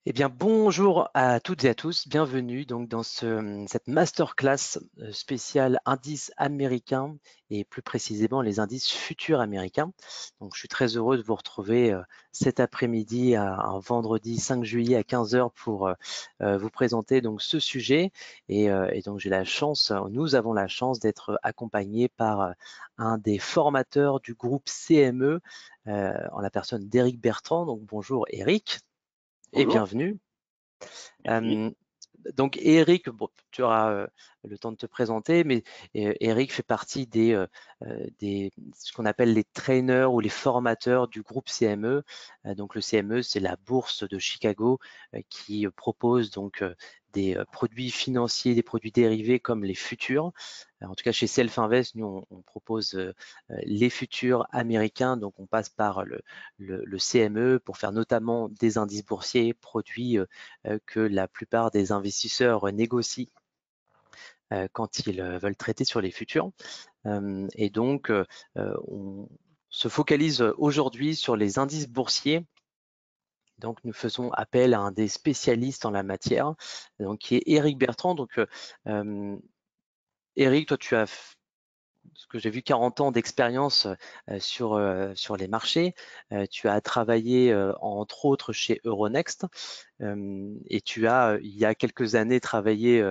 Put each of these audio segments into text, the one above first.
Eh bien, bonjour à toutes et à tous, bienvenue donc dans cette masterclass spéciale indices américains et plus précisément les indices futurs américains. Donc, je suis très heureux de vous retrouver cet après-midi, un vendredi 5 juillet à 15 heures pour vous présenter donc ce sujet. Et donc, nous avons la chance d'être accompagnés par un des formateurs du groupe CME, en la personne d'Éric Bertrand. Donc, bonjour Éric et Bonjour, bienvenue. merci. Euh, donc Eric, bon, tu auras le temps de te présenter, mais Eric fait partie ce qu'on appelle les trainers ou les formateurs du groupe CME. Donc le CME, c'est la bourse de Chicago qui propose donc des produits financiers, des produits dérivés comme les futurs. En tout cas, chez Self Invest, nous, on propose les futurs américains. Donc, on passe par le CME pour faire notamment des indices boursiers, produits que la plupart des investisseurs négocient quand ils veulent traiter sur les futurs. Et donc, on se focalise aujourd'hui sur les indices boursiers. Donc, nous faisons appel à un des spécialistes en la matière, donc, qui est Éric Bertrand. Donc, Éric, toi, tu as ce que j'ai vu 40 ans d'expérience sur les marchés. Tu as travaillé entre autres chez Euronext et tu as il y a quelques années travaillé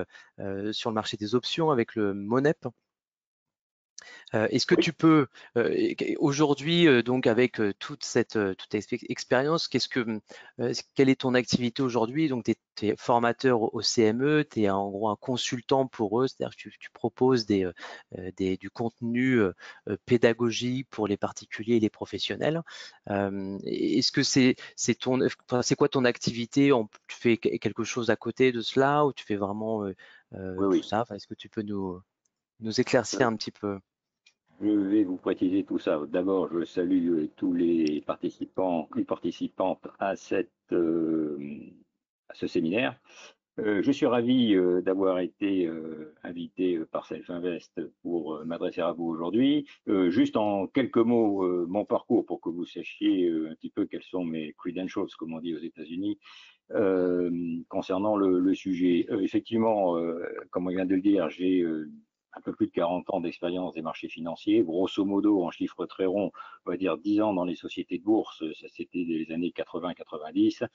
sur le marché des options avec le MONEP. Est-ce que Oui, tu peux aujourd'hui, donc avec toute expérience, quelle est ton activité aujourd'hui? Donc tu es formateur au CME, tu es en gros un consultant pour eux, c'est-à-dire que tu proposes du contenu pédagogique pour les particuliers et les professionnels. Est-ce que c'est quoi ton activité? Tu fais quelque chose à côté de cela ou tu fais vraiment oui, tout oui. ça? Enfin, est-ce que tu peux nous éclaircir Euh, un petit peu? Je vais vous préciser tout ça. D'abord, je salue tous les participants et participantes à ce séminaire. Je suis ravi d'avoir été invité par Self Invest pour m'adresser à vous aujourd'hui. Juste en quelques mots, mon parcours pour que vous sachiez un petit peu quels sont mes credentials, comme on dit aux États-Unis, concernant le sujet. Effectivement, comme on vient de le dire, j'ai un peu plus de 40 ans d'expérience des marchés financiers. Grosso modo, en chiffres très ronds, on va dire 10 ans dans les sociétés de bourse, ça c'était des années 80-90,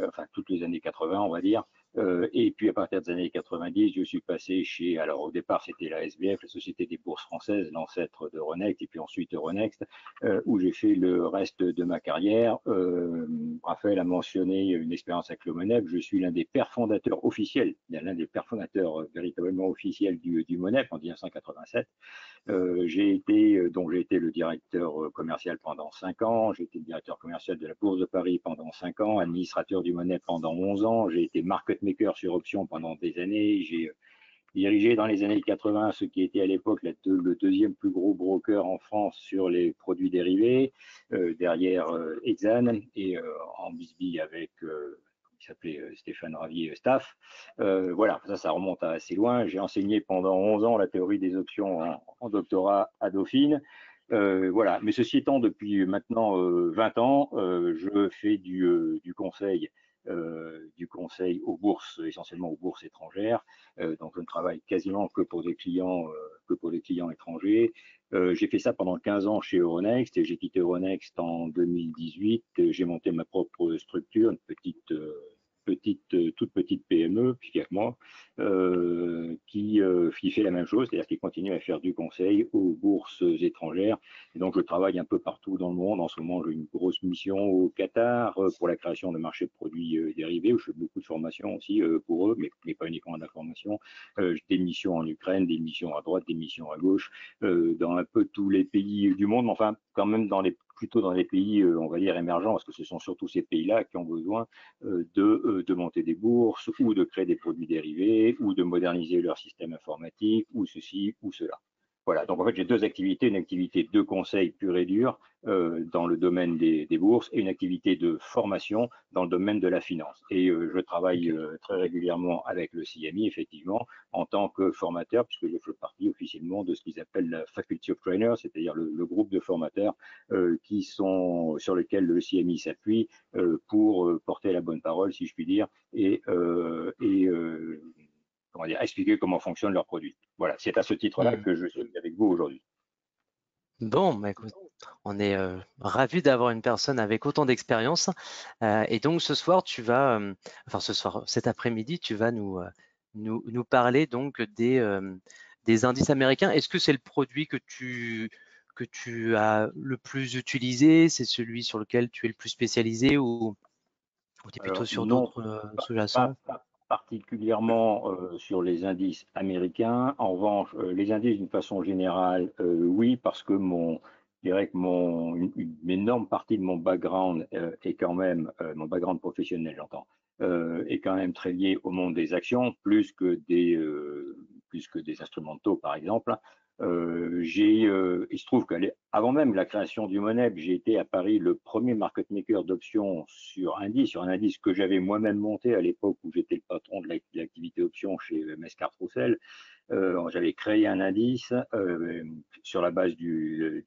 enfin toutes les années 80, on va dire. Et puis à partir des années 90, je suis passé chez, alors au départ c'était la SBF, la Société des Bourses Françaises, l'ancêtre de Euronext, et puis ensuite Euronext, où j'ai fait le reste de ma carrière. Raphaël a mentionné une expérience avec le MONEP. Je suis l'un des pères fondateurs officiels, l'un des pères fondateurs véritablement officiels du MONEP en 1987. J'ai été le directeur commercial pendant 5 ans, j'ai été le directeur commercial de la Bourse de Paris pendant 5 ans, administrateur du MONEP pendant 11 ans, j'ai été market maker sur options pendant des années, j'ai dirigé dans les années 80 ce qui était à l'époque le deuxième plus gros broker en France sur les produits dérivés, derrière Exane et en bisbille avec il s'appelait Stéphane Ravier Staff. Voilà, ça remonte à assez loin. J'ai enseigné pendant 11 ans la théorie des options en doctorat à Dauphine. Voilà, mais ceci étant, depuis maintenant 20 ans, je fais du conseil aux bourses, essentiellement aux bourses étrangères. Donc je ne travaille quasiment que pour des clients étrangers. J'ai fait ça pendant 15 ans chez Euronext et j'ai quitté Euronext en 2018. J'ai monté ma propre structure, une toute petite PME, moi, qui fait la même chose, c'est-à-dire qui continue à faire du conseil aux bourses étrangères. Et donc, je travaille un peu partout dans le monde. En ce moment, j'ai une grosse mission au Qatar pour la création de marchés de produits dérivés, où je fais beaucoup de formations aussi pour eux, mais pas uniquement de la formation. J'ai des missions en Ukraine, des missions à droite, des missions à gauche, dans un peu tous les pays du monde, mais enfin, quand même plutôt dans les pays, on va dire, émergents, parce que ce sont surtout ces pays-là qui ont besoin de monter des bourses ou de créer des produits dérivés ou de moderniser leur système informatique ou ceci ou cela. Voilà, donc en fait j'ai deux activités, une activité de conseil pur et dur dans le domaine des bourses et une activité de formation dans le domaine de la finance. Et je travaille Ok. très régulièrement avec le CMI, effectivement, en tant que formateur, puisque je fais partie officiellement de ce qu'ils appellent la Faculty of Trainers, c'est-à-dire le groupe de formateurs sur lequel le CMI s'appuie pour porter la bonne parole, si je puis dire, et comment dire, expliquer comment fonctionnent leurs produits. Voilà, c'est à ce titre-là Hmm. que je suis avec vous aujourd'hui. Bon, bah écoute, on est ravis d'avoir une personne avec autant d'expérience. Et donc ce soir, enfin ce soir, cet après-midi, tu vas nous parler donc des indices américains. Est-ce que c'est le produit que tu as le plus utilisé? C'est celui sur lequel tu es le plus spécialisé ou tu es plutôt Alors sur non, d'autres pas sous-jacents? particulièrement sur les indices américains. En revanche, les indices d'une façon générale, oui, parce que je dirais que une énorme partie de mon background est quand même, mon background professionnel, j'entends, est quand même très lié au monde des actions, plus que des instrumentaux, par exemple. Il se trouve qu'avant même la création du MONEP, j'ai été à Paris le premier market maker d'options sur un indice que j'avais moi-même monté à l'époque où j'étais le patron de l'activité options chez Mescart Roussel. J'avais créé un indice sur la base du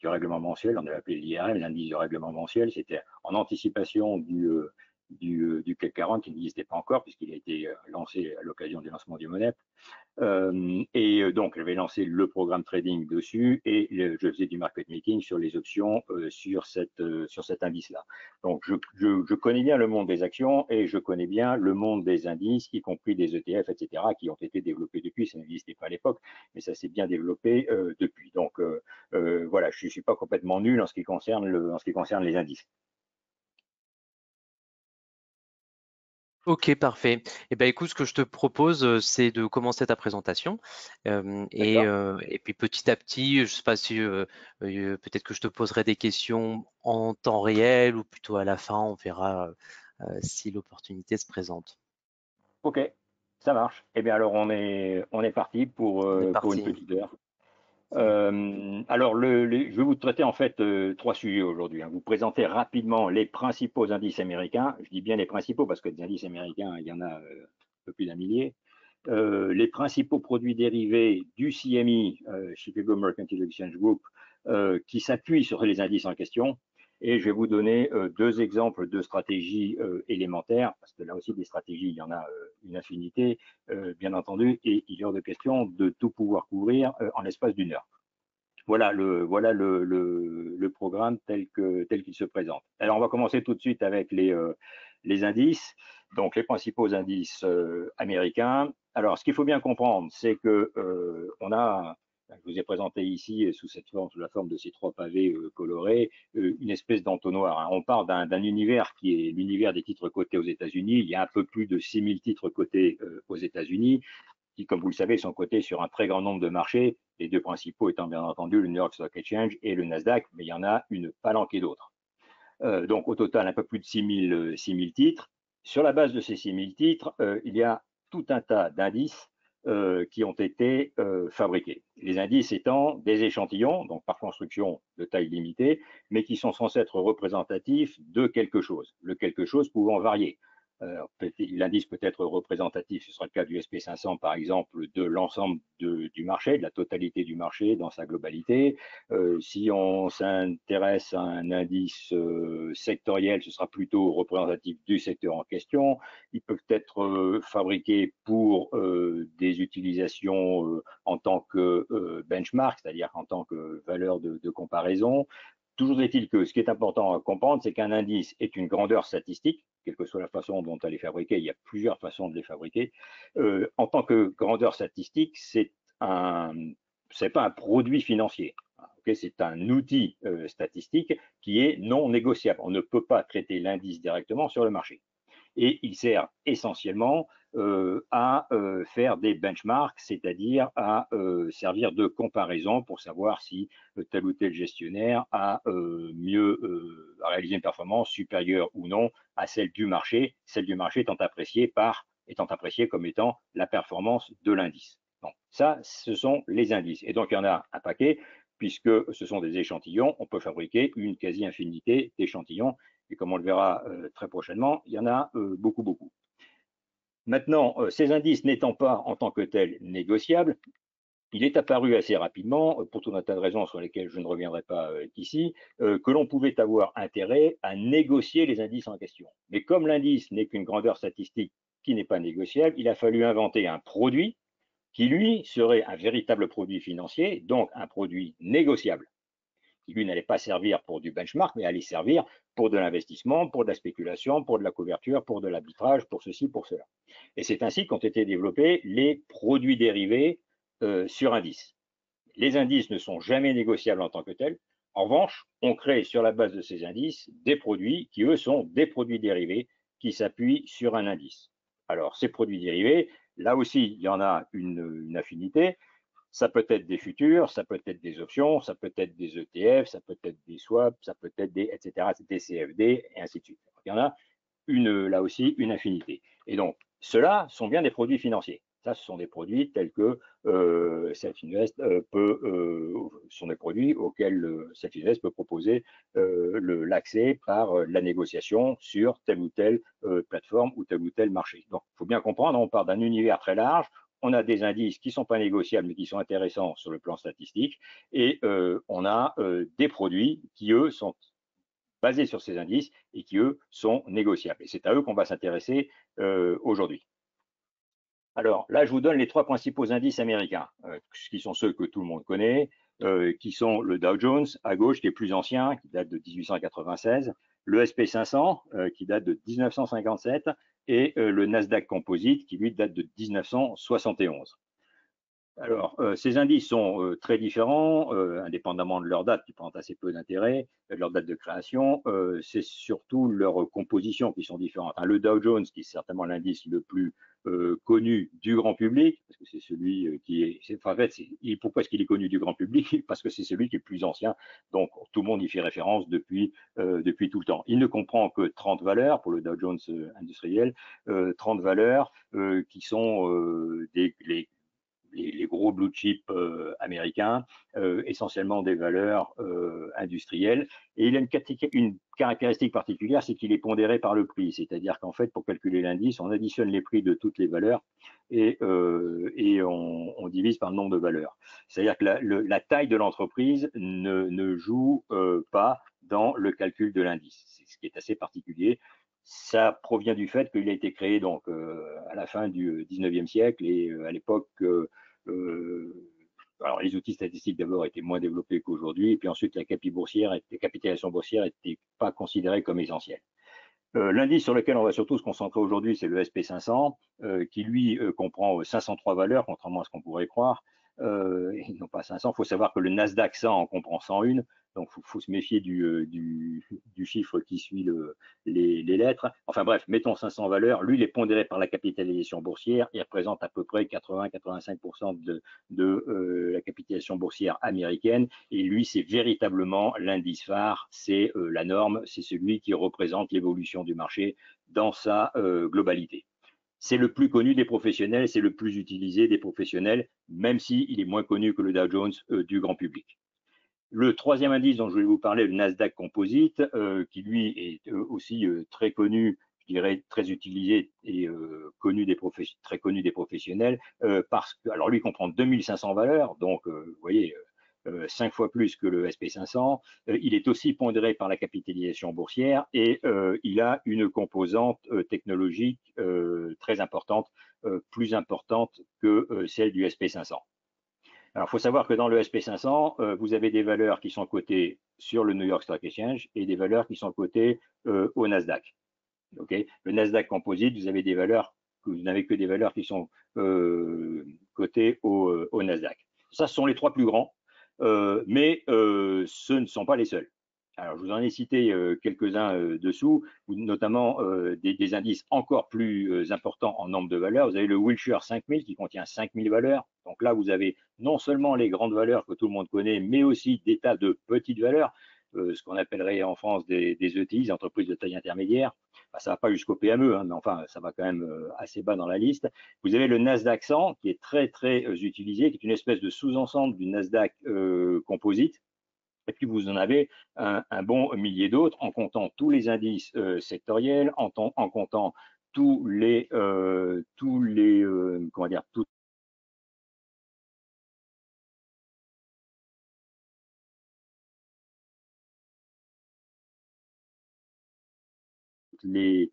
règlement mensuel, on avait appelé l'IRM, l'indice du règlement mensuel, c'était en anticipation du CAC 40 qui n'existait pas encore puisqu'il a été lancé à l'occasion du lancement du MONEP. Donc, j'avais lancé le programme trading dessus et je faisais du market making sur les options sur cet indice-là. Donc, je connais bien le monde des actions et je connais bien le monde des indices, y compris des ETF, etc., qui ont été développés depuis. Ça n'existait pas à l'époque, mais ça s'est bien développé depuis. Donc, voilà, je ne suis pas complètement nul en ce qui concerne les indices. Ok, parfait. Eh ben, écoute, ce que je te propose, c'est de commencer ta présentation. D'accord? Et puis petit à petit, je sais pas si peut-être que je te poserai des questions en temps réel ou plutôt à la fin, on verra si l'opportunité se présente. Ok, ça marche. Eh bien, alors, on est parti On est pour une parti. petite heure. Alors, je vais vous traiter en fait trois sujets aujourd'hui, hein. Vous présenter rapidement les principaux indices américains. Je dis bien les principaux parce que des indices américains, il y en a un peu plus d'un millier. Les principaux produits dérivés du CME, Chicago Mercantile Exchange Group, qui s'appuient sur les indices en question. Et je vais vous donner deux exemples de stratégies élémentaires, parce que là aussi des stratégies, il y en a une infinité, bien entendu, et il est hors de question de tout pouvoir couvrir en l'espace d'une heure. Voilà le programme tel qu'il se présente. Alors, on va commencer tout de suite avec les indices, donc les principaux indices américains. Alors, ce qu'il faut bien comprendre, c'est que je vous ai présenté ici, sous la forme de ces trois pavés colorés, une espèce d'entonnoir, hein. On part d'un univers qui est l'univers des titres cotés aux États-Unis. Il y a un peu plus de 6000 titres cotés aux États-Unis qui, comme vous le savez, sont cotés sur un très grand nombre de marchés, les deux principaux étant bien entendu le New York Stock Exchange et le Nasdaq, mais il y en a une palanquée d'autres. Donc au total, un peu plus de 6000 titres. Sur la base de ces 6000 titres, il y a tout un tas d'indices qui ont été fabriqués. Les indices étant des échantillons, donc par construction de taille limitée, mais qui sont censés être représentatifs de quelque chose, le quelque chose pouvant varier. L'indice peut être représentatif, ce sera le cas du SP500 par exemple, de l'ensemble du marché, de la totalité du marché dans sa globalité. Si on s'intéresse à un indice sectoriel, ce sera plutôt représentatif du secteur en question. Il peut être fabriqué pour des utilisations en tant que benchmark, c'est-à-dire en tant que valeur de comparaison. Toujours est-il que ce qui est important à comprendre, c'est qu'un indice est une grandeur statistique, quelle que soit la façon dont elle est fabriquée, il y a plusieurs façons de les fabriquer. En tant que grandeur statistique, c'est pas un produit financier. Okay, c'est un outil statistique qui est non négociable. On ne peut pas traiter l'indice directement sur le marché. Et il sert essentiellement à faire des benchmarks, c'est-à-dire à servir de comparaison pour savoir si tel ou tel gestionnaire a réalisé une performance supérieure ou non à celle du marché étant appréciée comme étant la performance de l'indice. Donc, ça, ce sont les indices. Et donc, il y en a un paquet, puisque ce sont des échantillons. On peut fabriquer une quasi-infinité d'échantillons. Et comme on le verra très prochainement, il y en a beaucoup, beaucoup. Maintenant, ces indices n'étant pas en tant que tels négociables, il est apparu assez rapidement, pour tout un tas de raisons sur lesquelles je ne reviendrai pas ici, que l'on pouvait avoir intérêt à négocier les indices en question. Mais comme l'indice n'est qu'une grandeur statistique qui n'est pas négociable, il a fallu inventer un produit qui, lui, serait un véritable produit financier, donc un produit négociable, qui, lui, n'allait pas servir pour du benchmark, mais allait servir pour de l'investissement, pour de la spéculation, pour de la couverture, pour de l'arbitrage, pour ceci, pour cela. Et c'est ainsi qu'ont été développés les produits dérivés sur indices. Les indices ne sont jamais négociables en tant que tels. En revanche, on crée sur la base de ces indices des produits qui, eux, sont des produits dérivés qui s'appuient sur un indice. Alors, ces produits dérivés, là aussi, il y en a une affinité. Ça peut être des futurs, ça peut être des options, ça peut être des ETF, ça peut être des swaps, ça peut être des, etc., des CFD, et ainsi de suite. Il y en a là aussi une infinité. Et donc, ceux-là sont bien des produits financiers. Ça, ce sont des produits tels que Selfinvest sont des produits auxquels Selfinvest peut proposer l'accès par la négociation sur telle ou telle plateforme ou tel marché. Donc, il faut bien comprendre, on part d'un univers très large. On a des indices qui ne sont pas négociables, mais qui sont intéressants sur le plan statistique. Et on a des produits qui, eux, sont basés sur ces indices et qui, eux, sont négociables. Et c'est à eux qu'on va s'intéresser aujourd'hui. Alors là, je vous donne les trois principaux indices américains, qui sont ceux que tout le monde connaît, qui sont le Dow Jones à gauche, qui est plus ancien, qui date de 1896, le SP 500, qui date de 1957, et le Nasdaq Composite, qui lui date de 1971. Alors, ces indices sont très différents, indépendamment de leur date, qui présentent assez peu d'intérêt, de leur date de création. C'est surtout leur composition qui sont différentes. Hein, le Dow Jones, qui est certainement l'indice le plus connu du grand public, parce que c'est celui qui est. Enfin, en fait, pourquoi est-ce qu'il est connu du grand public? Parce que c'est celui qui est le plus ancien. Donc, tout le monde y fait référence depuis tout le temps. Il ne comprend que 30 valeurs pour le Dow Jones industriel, 30 valeurs qui sont les gros blue chips américains, essentiellement des valeurs industrielles. Et il a une caractéristique particulière, c'est qu'il est pondéré par le prix. C'est-à-dire qu'en fait, pour calculer l'indice, on additionne les prix de toutes les valeurs et on divise par le nombre de valeurs. C'est-à-dire que la taille de l'entreprise ne joue pas dans le calcul de l'indice. C'est ce qui est assez particulier. Ça provient du fait qu'il a été créé donc à la fin du 19e siècle et à l'époque alors les outils statistiques d'abord étaient moins développés qu'aujourd'hui, et puis ensuite la capitalisation boursière n'était pas considérée comme essentielle. L'indice sur lequel on va surtout se concentrer aujourd'hui, c'est le SP 500, qui lui comprend 503 valeurs, contrairement à ce qu'on pourrait croire, et non pas 500. Il faut savoir que le Nasdaq 100 en comprend 101, donc il faut se méfier du chiffre qui suit les lettres. Enfin bref, mettons 500 valeurs. Lui, il est pondéré par la capitalisation boursière. Il représente à peu près 80-85% de la capitalisation boursière américaine. Et lui, c'est véritablement l'indice phare, c'est la norme, c'est celui qui représente l'évolution du marché dans sa globalité. C'est le plus connu des professionnels, c'est le plus utilisé des professionnels, même s'il est moins connu que le Dow Jones du grand public. Le troisième indice dont je vais vous parler, le Nasdaq Composite, qui lui est aussi très connu, je dirais très utilisé et très connu des professionnels, parce que, alors lui comprend 2500 valeurs, donc vous voyez, 5 fois plus que le SP 500. Il est aussi pondéré par la capitalisation boursière et il a une composante technologique très importante, plus importante que celle du SP 500. Alors, il faut savoir que dans le SP 500, vous avez des valeurs qui sont cotées sur le New York Stock Exchange et des valeurs qui sont cotées au Nasdaq. Okay, le Nasdaq Composite, vous avez des valeurs, vous n'avez que des valeurs qui sont cotées au Nasdaq. Ça, ce sont les trois plus grands, mais ce ne sont pas les seuls. Alors, je vous en ai cité quelques-uns dessous, notamment des indices encore plus importants en nombre de valeurs. Vous avez le Wilshire 5000 qui contient 5000 valeurs. Donc là, vous avez non seulement les grandes valeurs que tout le monde connaît, mais aussi des tas de petites valeurs. ce qu'on appellerait en France des ETI, des entreprises de taille intermédiaire. Enfin, ça ne va pas jusqu'au PME, hein, mais enfin, ça va quand même assez bas dans la liste. Vous avez le Nasdaq 100 qui est très, très utilisé, qui est une espèce de sous-ensemble du Nasdaq Composite. Et puis vous en avez un bon millier d'autres en comptant tous les indices sectoriels, en comptant tous les comment dire, toutes les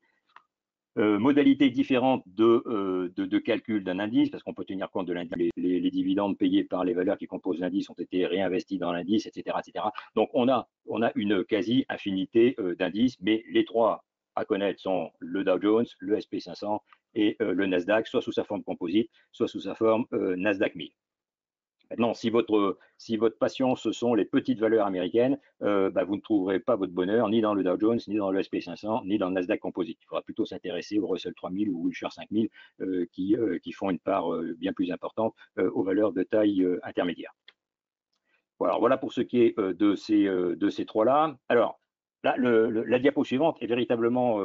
modalités différentes de calcul d'un indice, parce qu'on peut tenir compte de l'indice, les dividendes payés par les valeurs qui composent l'indice ont été réinvestis dans l'indice, etc., etc. Donc on a une quasi-infinité d'indices, mais les trois à connaître sont le Dow Jones, le SP500 et le Nasdaq, soit sous sa forme composite, soit sous sa forme Nasdaq 1000. Maintenant, si votre passion, ce sont les petites valeurs américaines, vous ne trouverez pas votre bonheur ni dans le Dow Jones, ni dans le SP500, ni dans le Nasdaq Composite. Il faudra plutôt s'intéresser au Russell 3000 ou Wilshire 5000 qui font une part bien plus importante aux valeurs de taille intermédiaire. Voilà pour ce qui est de ces trois-là. Alors, là, la diapo suivante est véritablement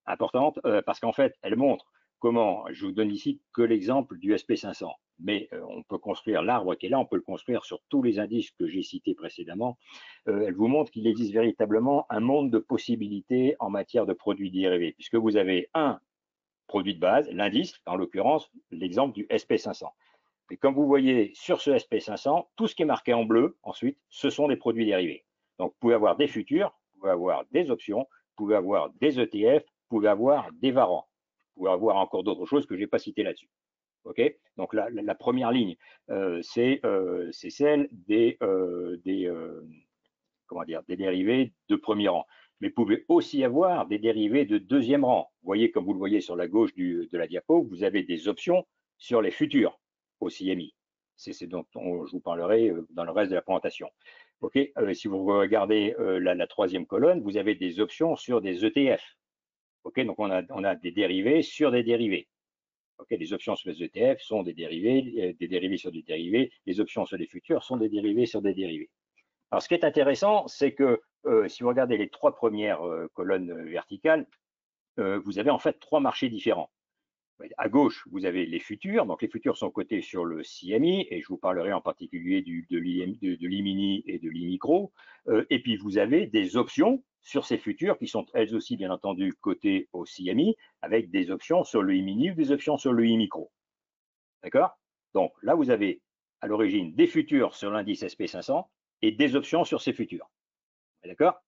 importante parce qu'en fait, elle montre comment, je vous donne ici que l'exemple du SP500, mais on peut construire l'arbre qui est là, on peut le construire sur tous les indices que j'ai cités précédemment. Elle vous montre qu'il existe véritablement un monde de possibilités en matière de produits dérivés, puisque vous avez un produit de base, l'indice, en l'occurrence l'exemple du SP500. Et comme vous voyez sur ce SP500, tout ce qui est marqué en bleu, ensuite, ce sont des produits dérivés. Donc, vous pouvez avoir des futurs, vous pouvez avoir des options, vous pouvez avoir des ETF, vous pouvez avoir des varants. Vous pouvez avoir encore d'autres choses que je n'ai pas citées là-dessus. Okay, donc la première ligne, c'est celle des dérivés de premier rang. Mais vous pouvez aussi avoir des dérivés de deuxième rang. Vous voyez, comme vous le voyez sur la gauche de la diapo, vous avez des options sur les futurs au CMI. C'est ce dont je vous parlerai dans le reste de la présentation. Okay, si vous regardez la troisième colonne, vous avez des options sur des ETF. Okay, donc on a des dérivés sur des dérivés. Okay, les options sur les ETF sont des dérivés sur des dérivés. Les options sur les futurs sont des dérivés sur des dérivés. Alors, ce qui est intéressant, c'est que si vous regardez les trois premières colonnes verticales, vous avez en fait trois marchés différents. À gauche, vous avez les futurs. Donc, les futurs sont cotés sur le CMI, et je vous parlerai en particulier de l'IMINI et de l'IMICRO. Et puis, vous avez des options sur ces futurs qui sont elles aussi, bien entendu, cotées au CMI, avec des options sur le IMINI ou des options sur le IMICRO. D'accord? Donc, là, vous avez à l'origine des futurs sur l'indice SP500 et des options sur ces futurs. D'accord?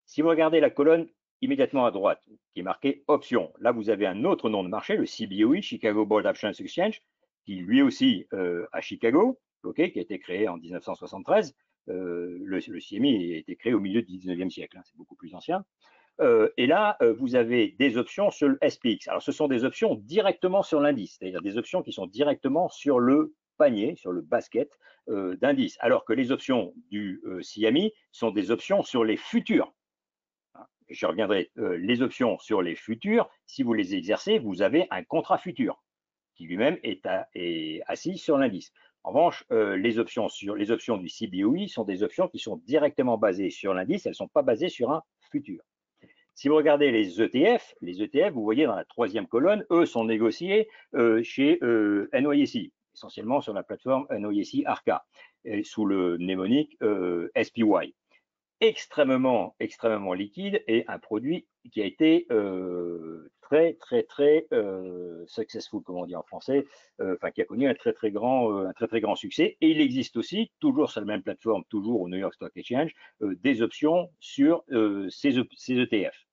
Si vous regardez la colonne immédiatement à droite, qui est marquée options, là vous avez un autre nom de marché, le CBOE, Chicago Board Options Exchange, qui lui aussi à Chicago, okay, qui a été créé en 1973. Le CMI a été créé au milieu du 19e siècle, hein, c'est beaucoup plus ancien. Et là, vous avez des options sur le SPX. Alors, ce sont des options directement sur l'indice, c'est-à-dire des options qui sont directement sur le panier, sur le basket d'indice, alors que les options du CMI sont des options sur les futurs. Je reviendrai, les options sur les futurs, si vous les exercez, vous avez un contrat futur qui lui-même est assis sur l'indice. En revanche, les options du CBOE sont des options qui sont directement basées sur l'indice, elles ne sont pas basées sur un futur. Si vous regardez les ETF, vous voyez dans la troisième colonne, eux sont négociés chez NYSE, essentiellement sur la plateforme NYSE Arca, sous le mnémonique SPY. Extrêmement liquide et un produit qui a été très successful, comme on dit en français, qui a connu un très grand succès. Et il existe aussi, toujours sur la même plateforme, toujours au New York Stock Exchange, des options sur ces ETF.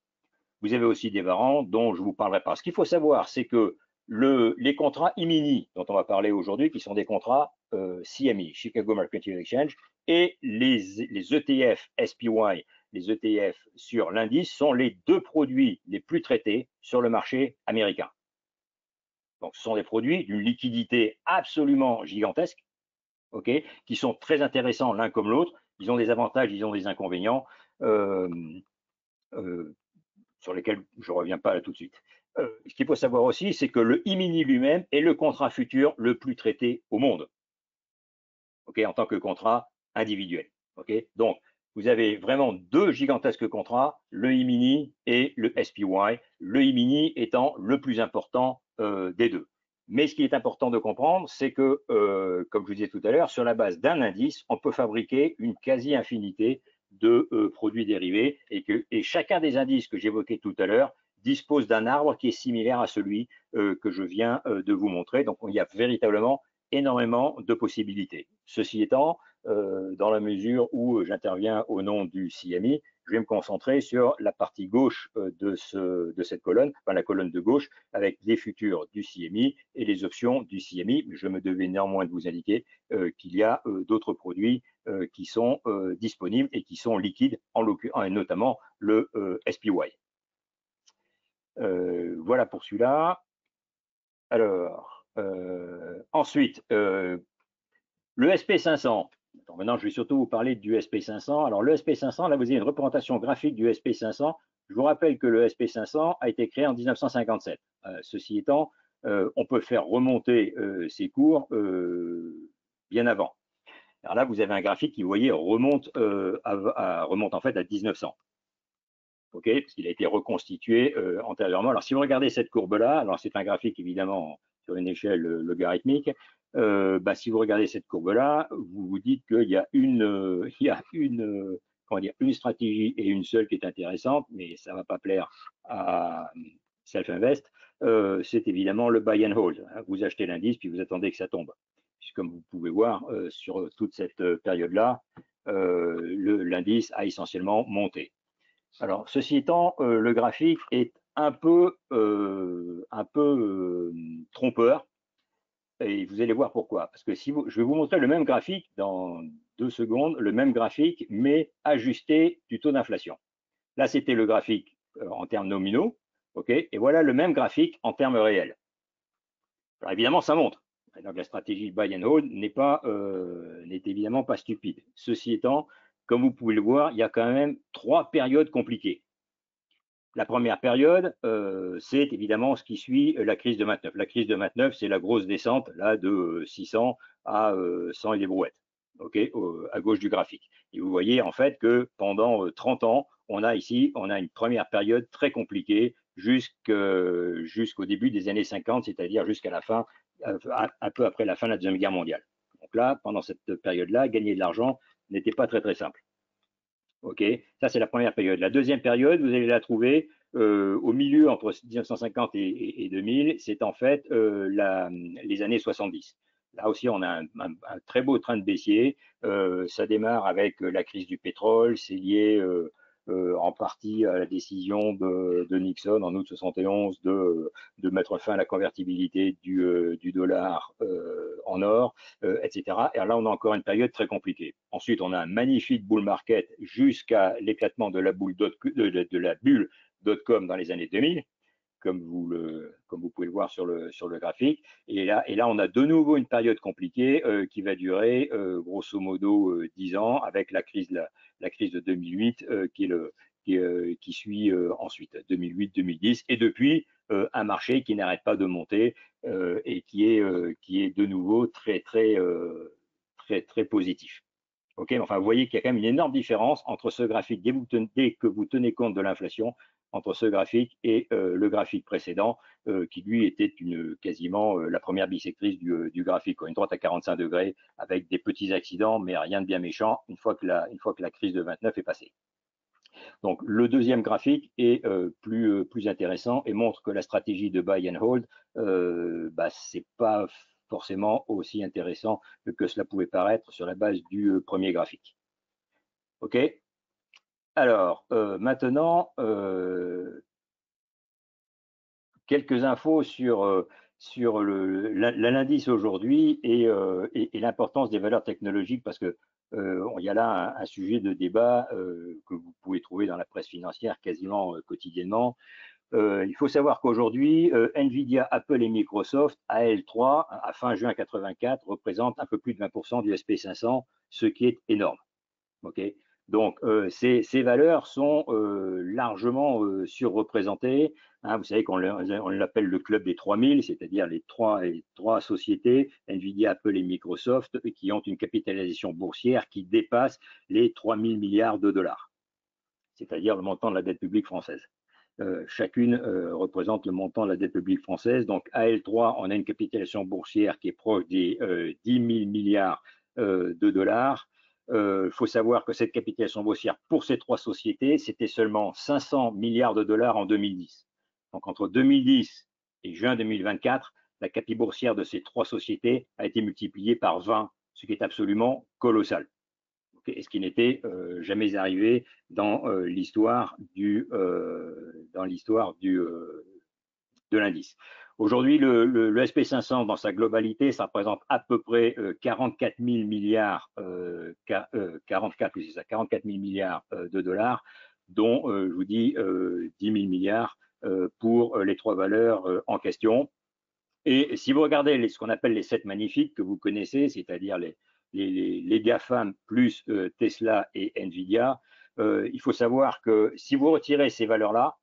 Vous avez aussi des varants dont je ne vous parlerai pas. Ce qu'il faut savoir, c'est que les contrats IMINI, dont on va parler aujourd'hui, qui sont des contrats CME, Chicago Mercantile Exchange, et les ETF SPY, les ETF sur l'indice, sont les deux produits les plus traités sur le marché américain. Donc, ce sont des produits d'une liquidité absolument gigantesque, okay, qui sont très intéressants l'un comme l'autre. Ils ont des avantages, ils ont des inconvénients. Sur lesquels je ne reviens pas là tout de suite. Ce qu'il faut savoir aussi, c'est que le IMINI lui-même est le contrat futur le plus traité au monde, okay, en tant que contrat individuel. Okay. Donc, vous avez vraiment deux gigantesques contrats, le E-mini et le SPY, le E-mini étant le plus important des deux. Mais ce qui est important de comprendre, c'est que, comme je vous disais tout à l'heure, sur la base d'un indice, on peut fabriquer une quasi-infinité de produits dérivés et chacun des indices que j'évoquais tout à l'heure dispose d'un arbre qui est similaire à celui que je viens de vous montrer. Donc, il y a véritablement énormément de possibilités. Ceci étant, dans la mesure où j'interviens au nom du CMI, je vais me concentrer sur la partie gauche de cette colonne, enfin la colonne de gauche, avec les futurs du CMI et les options du CMI. Je me devais néanmoins de vous indiquer qu'il y a d'autres produits qui sont disponibles et qui sont liquides, et notamment le SPY. Voilà pour celui-là. Alors, ensuite, le SP500. Maintenant, je vais surtout vous parler du SP500. Alors, le SP500, là, vous avez une représentation graphique du SP500. Je vous rappelle que le SP500 a été créé en 1957. Ceci étant, on peut faire remonter ces cours bien avant. Alors là, vous avez un graphique qui, vous voyez, remonte en fait à 1900. OK, parce qu'il a été reconstitué antérieurement. Alors, si vous regardez cette courbe-là, alors c'est un graphique évidemment sur une échelle logarithmique. Si vous regardez cette courbe-là, vous vous dites qu'il y a une stratégie et une seule qui est intéressante, mais ça ne va pas plaire à Self-Invest. C'est évidemment le buy and hold. Vous achetez l'indice puis vous attendez que ça tombe. Puisque comme vous pouvez voir sur toute cette période-là, l'indice a essentiellement monté. Alors, ceci étant, le graphique est un peu trompeur et vous allez voir pourquoi. Parce que je vais vous montrer le même graphique dans 2 secondes, le même graphique, mais ajusté du taux d'inflation. Là, c'était le graphique en termes nominaux, ok, et voilà le même graphique en termes réels. Alors évidemment, ça monte. Donc la stratégie buy and hold n'est évidemment pas stupide. Ceci étant, comme vous pouvez le voir, il y a quand même 3 périodes compliquées. La première période, c'est évidemment ce qui suit la crise de 29. La crise de 29, c'est la grosse descente là de 600 à 100 et des brouettes, ok, à gauche du graphique. Et vous voyez en fait que pendant 30 ans, on a une première période très compliquée jusqu'au début des années 50, c'est-à-dire jusqu'à la fin, un peu après la fin de la Deuxième Guerre mondiale. Donc là, pendant cette période-là, gagner de l'argent n'était pas très très simple. Ok, ça c'est la première période. La deuxième période, vous allez la trouver au milieu entre 1950 et 2000, c'est en fait les années 70. Là aussi, on a un très beau train de baissier. Ça démarre avec la crise du pétrole, c'est lié en partie à la décision de Nixon en août 71 de mettre fin à la convertibilité du dollar en or, etc. Et là, on a encore une période très compliquée. Ensuite, on a un magnifique bull market jusqu'à l'éclatement de la bulle dot-com dans les années 2000. Comme vous pouvez le voir sur le graphique. Et là, on a de nouveau une période compliquée qui va durer grosso modo 10 ans avec la crise de 2008 qui suit ensuite, 2008-2010. Et depuis, un marché qui n'arrête pas de monter et qui est de nouveau très, très, très, très positif. Okay, enfin, vous voyez qu'il y a quand même une énorme différence entre ce graphique, dès que vous tenez compte de l'inflation, entre ce graphique et le graphique précédent, qui lui était quasiment la première bisectrice du graphique, une droite à 45 degrés, avec des petits accidents, mais rien de bien méchant, une fois que la crise de 29 est passée. Donc le deuxième graphique est plus intéressant et montre que la stratégie de buy and hold, c'est pas forcément aussi intéressant que cela pouvait paraître sur la base du premier graphique. OK. Alors, maintenant, quelques infos sur l'indice aujourd'hui et l'importance des valeurs technologiques, parce que il y a là un sujet de débat que vous pouvez trouver dans la presse financière quasiment quotidiennement. Il faut savoir qu'aujourd'hui, Nvidia, Apple et Microsoft, AL3, à fin juin 84, représentent un peu plus de 20% du SP500, ce qui est énorme. Okay, Donc, ces valeurs sont largement surreprésentées. Hein. Vous savez qu'on l'appelle le club des 3000, c'est-à-dire les trois sociétés, Nvidia, Apple et Microsoft, qui ont une capitalisation boursière qui dépasse les 3000 milliards de dollars, c'est-à-dire le montant de la dette publique française. Chacune représente le montant de la dette publique française. Donc, à L3, on a une capitalisation boursière qui est proche des 10 000 milliards de dollars. Il faut savoir que cette capitalisation boursière pour ces trois sociétés, c'était seulement 500 milliards de dollars en 2010. Donc, entre 2010 et juin 2024, la capitalisation boursière de ces trois sociétés a été multipliée par 20, ce qui est absolument colossal. Et ce qui n'était jamais arrivé dans l'histoire de l'indice. Aujourd'hui, le SP500 dans sa globalité, ça représente à peu près 44 000 milliards, 44 000 milliards de dollars, dont, je vous dis, 10 000 milliards pour les trois valeurs en question. Et si vous regardez ce qu'on appelle les 7 magnifiques que vous connaissez, c'est-à-dire les GAFAM plus Tesla et Nvidia, il faut savoir que si vous retirez ces valeurs-là,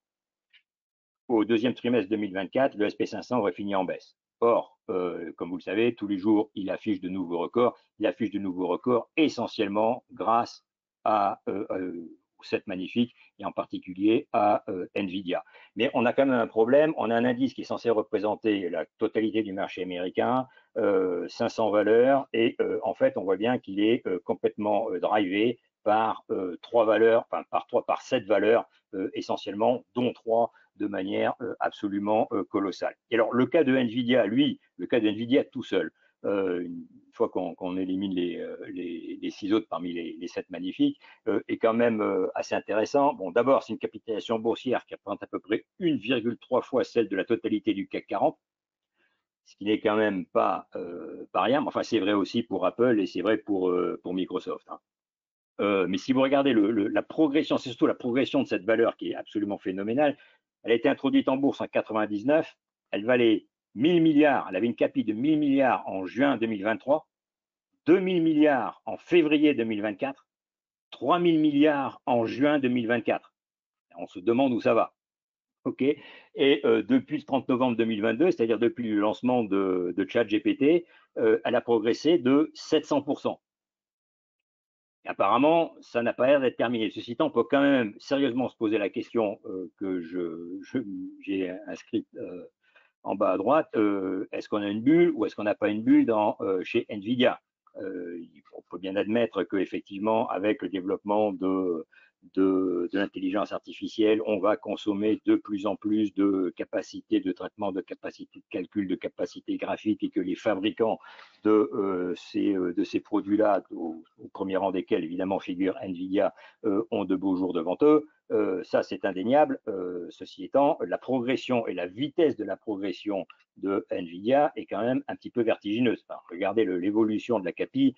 au deuxième trimestre 2024, le SP500 aurait fini en baisse. Or, comme vous le savez, tous les jours, il affiche de nouveaux records. Il affiche de nouveaux records essentiellement grâce aux 7 magnifiques et en particulier à Nvidia. Mais on a quand même un problème. On a un indice qui est censé représenter la totalité du marché américain, 500 valeurs, et en fait, on voit bien qu'il est complètement drivé par trois valeurs, enfin par 7 valeurs essentiellement, dont 3 de manière absolument colossale. Et alors, le cas de Nvidia, lui, le cas de Nvidia tout seul, une fois qu'on élimine les 6 autres parmi les 7 magnifiques, est quand même assez intéressant. Bon, d'abord, c'est une capitalisation boursière qui représente à peu près 1,3 fois celle de la totalité du CAC 40, ce qui n'est quand même pas rien. Enfin, c'est vrai aussi pour Apple et c'est vrai pour Microsoft. Hein. Mais si vous regardez la progression, c'est surtout la progression de cette valeur qui est absolument phénoménale. Elle a été introduite en bourse en 99. Elle valait 1000 milliards. Elle avait une capi de 1000 milliards en juin 2023, 2000 milliards en février 2024, 3000 milliards en juin 2024. On se demande où ça va. OK. Et depuis le 30 novembre 2022, c'est-à-dire depuis le lancement de ChatGPT, elle a progressé de 700%. Apparemment, ça n'a pas l'air d'être terminé. Ceci étant, on peut quand même sérieusement se poser la question que j'ai inscrite en bas à droite. Est-ce qu'on a une bulle ou est-ce qu'on n'a pas une bulle chez Nvidia? On peut bien admettre qu'effectivement, avec le développement de l'intelligence artificielle, on va consommer de plus en plus de capacités de traitement, de capacités de calcul, de capacités graphiques, et que les fabricants de ces produits-là, au premier rang desquels évidemment figure Nvidia, ont de beaux jours devant eux. Ça, c'est indéniable. Ceci étant, la progression et la vitesse de la progression de Nvidia est quand même un petit peu vertigineuse. Enfin, regardez l'évolution de la CAPI,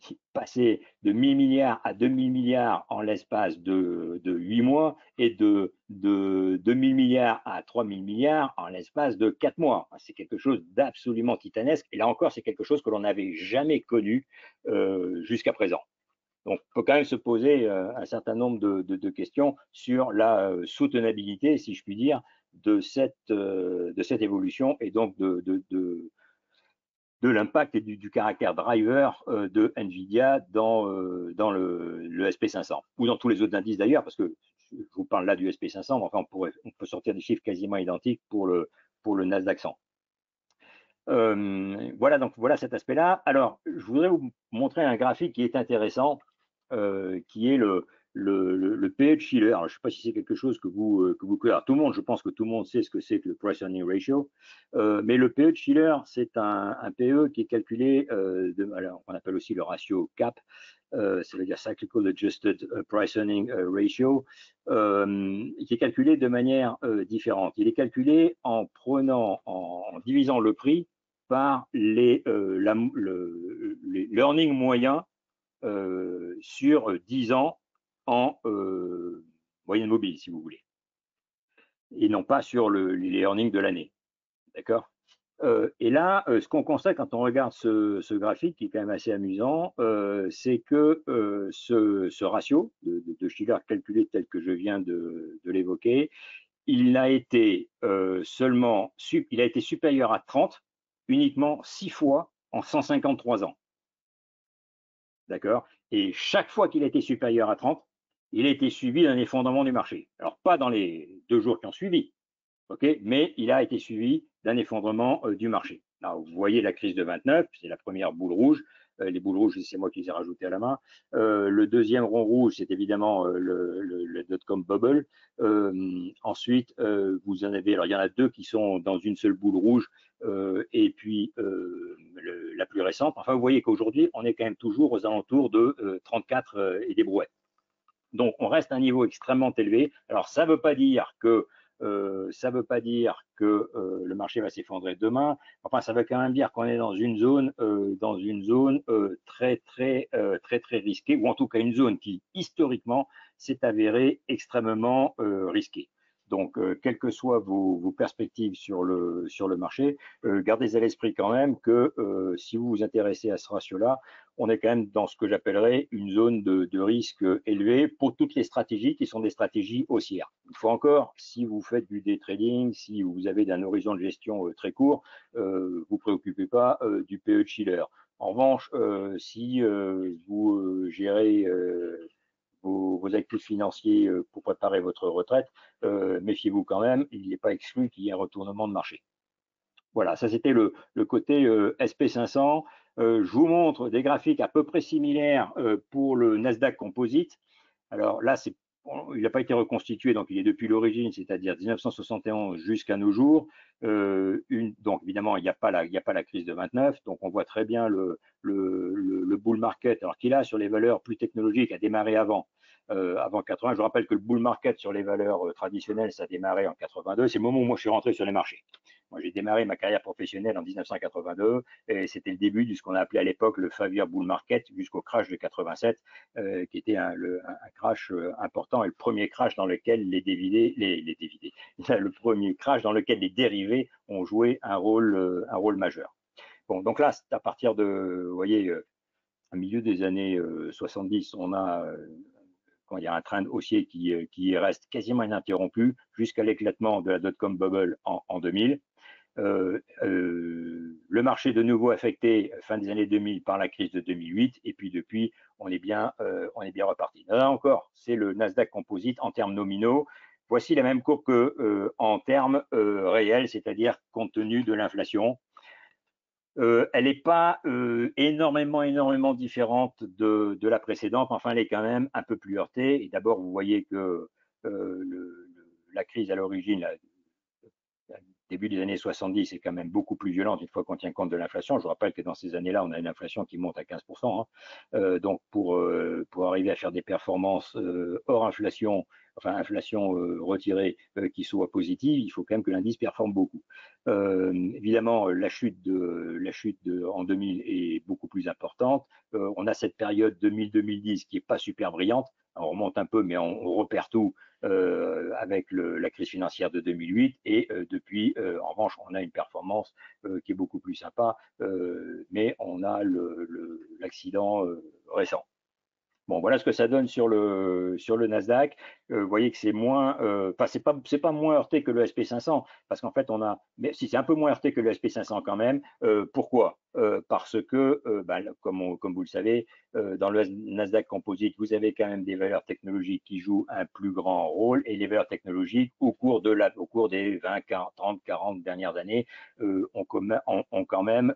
qui est passée de 1000 milliards à 2000 milliards en l'espace de 8 mois et de 2000 milliards à 3000 milliards en l'espace de 4 mois. C'est quelque chose d'absolument titanesque. Et là encore, c'est quelque chose que l'on n'avait jamais connu jusqu'à présent. Donc, il faut quand même se poser un certain nombre de questions sur la soutenabilité, si je puis dire, de cette évolution et donc de l'impact et du caractère driver de Nvidia dans le SP500 ou dans tous les autres indices d'ailleurs, parce que je vous parle là du SP500, mais enfin on peut sortir des chiffres quasiment identiques pour le Nasdaq 100. Voilà, donc voilà cet aspect-là. Alors, je voudrais vous montrer un graphique qui est intéressant, qui est le PE Schiller. Alors, je ne sais pas si c'est quelque chose que vous connaissez. Alors, tout le monde, je pense que tout le monde sait ce que c'est que le Price Earning Ratio, mais le PE Schiller, c'est un PE qui est calculé, alors, on appelle aussi le ratio CAP, ça veut dire Cyclical Adjusted Price Earning Ratio, qui est calculé de manière différente. Il est calculé en divisant le prix par l'earning moyen sur 10 ans en moyenne mobile, si vous voulez, et non pas sur les earnings de l'année. D'accord? Et là, ce qu'on constate quand on regarde ce graphique, qui est quand même assez amusant, c'est que ce ratio de Shiller calculé tel que je viens de l'évoquer, il a été il a été supérieur à 30 uniquement 6 fois en 153 ans. D'accord? Et chaque fois qu'il a été supérieur à 30, il a été suivi d'un effondrement du marché. Alors, pas dans les 2 jours qui ont suivi, ok, mais il a été suivi d'un effondrement du marché. Là, vous voyez la crise de 29, c'est la première boule rouge. Les boules rouges, c'est moi qui les ai rajoutées à la main. Le deuxième rond rouge, c'est évidemment le dot-com bubble. Ensuite, vous en avez, alors il y en a deux qui sont dans une seule boule rouge, et puis la plus récente. Enfin, vous voyez qu'aujourd'hui, on est quand même toujours aux alentours de 34 et des brouettes. Donc, on reste à un niveau extrêmement élevé. Alors, ça ne veut pas dire que le marché va s'effondrer demain. Enfin, ça veut quand même dire qu'on est dans une zone, très risquée, ou en tout cas une zone qui historiquement s'est avérée extrêmement risquée. Donc, quelles que soient vos perspectives sur le marché, gardez à l'esprit quand même que si vous vous intéressez à ce ratio-là, on est quand même dans ce que j'appellerais une zone de risque élevé pour toutes les stratégies qui sont des stratégies haussières. Il faut encore, si vous faites du day trading, si vous avez un horizon de gestion très court, vous préoccupez pas du PE de Schiller. En revanche, si vous gérez vos actifs financiers pour préparer votre retraite, méfiez-vous quand même, il n'est pas exclu qu'il y ait un retournement de marché. Voilà, ça c'était le côté SP500. Je vous montre des graphiques à peu près similaires pour le Nasdaq Composite. Alors là, il n'a pas été reconstitué, donc il est depuis l'origine, c'est-à-dire 1971 jusqu'à nos jours. Donc évidemment, il n'y a pas la crise de 29, donc on voit très bien le bull market, alors qu'il a sur les valeurs plus technologiques a démarré avant 80. Je vous rappelle que le bull market sur les valeurs traditionnelles, ça a démarré en 82. C'est le moment où moi je suis rentré sur les marchés. Moi, j'ai démarré ma carrière professionnelle en 1982 et c'était le début de ce qu'on a appelé à l'époque le 5-year bull market jusqu'au crash de 87, qui était un crash important et le premier crash dans lequel le premier crash dans lequel les dérivés ont joué un rôle majeur. Bon, donc là, à partir de, vous voyez, au milieu des années 70, on a quand il y a un trend haussier qui reste quasiment ininterrompu jusqu'à l'éclatement de la dot-com bubble en 2000. Le marché de nouveau affecté fin des années 2000 par la crise de 2008 et puis depuis on est bien reparti. Là encore, c'est le Nasdaq Composite en termes nominaux. Voici la même courbe que en termes réels, c'est-à-dire compte tenu de l'inflation. Elle n'est pas énormément différente de la précédente, enfin elle est quand même un peu plus heurtée. Et d'abord, vous voyez que la crise à l'origine, début des années 70 est quand même beaucoup plus violente une fois qu'on tient compte de l'inflation. Je vous rappelle que dans ces années-là, on a une inflation qui monte à 15%. Donc, pour arriver à faire des performances hors inflation, enfin inflation retirée, qui soient positives, il faut quand même que l'indice performe beaucoup. Évidemment, la chute en 2000 est beaucoup plus importante. On a cette période 2000-2010 qui n'est pas super brillante. On remonte un peu, mais on repère tout avec la crise financière de 2008 et depuis, en revanche, on a une performance qui est beaucoup plus sympa, mais on a l'accident récent. Bon, voilà ce que ça donne sur le Nasdaq. Vous voyez que c'est moins, enfin c'est pas moins heurté que le SP500 parce qu'en fait mais si c'est un peu moins heurté que le SP500 quand même. Pourquoi? Parce que, comme vous le savez, dans le Nasdaq Composite, vous avez quand même des valeurs technologiques qui jouent un plus grand rôle et les valeurs technologiques au cours des 20, 40, 30, 40 dernières années ont quand même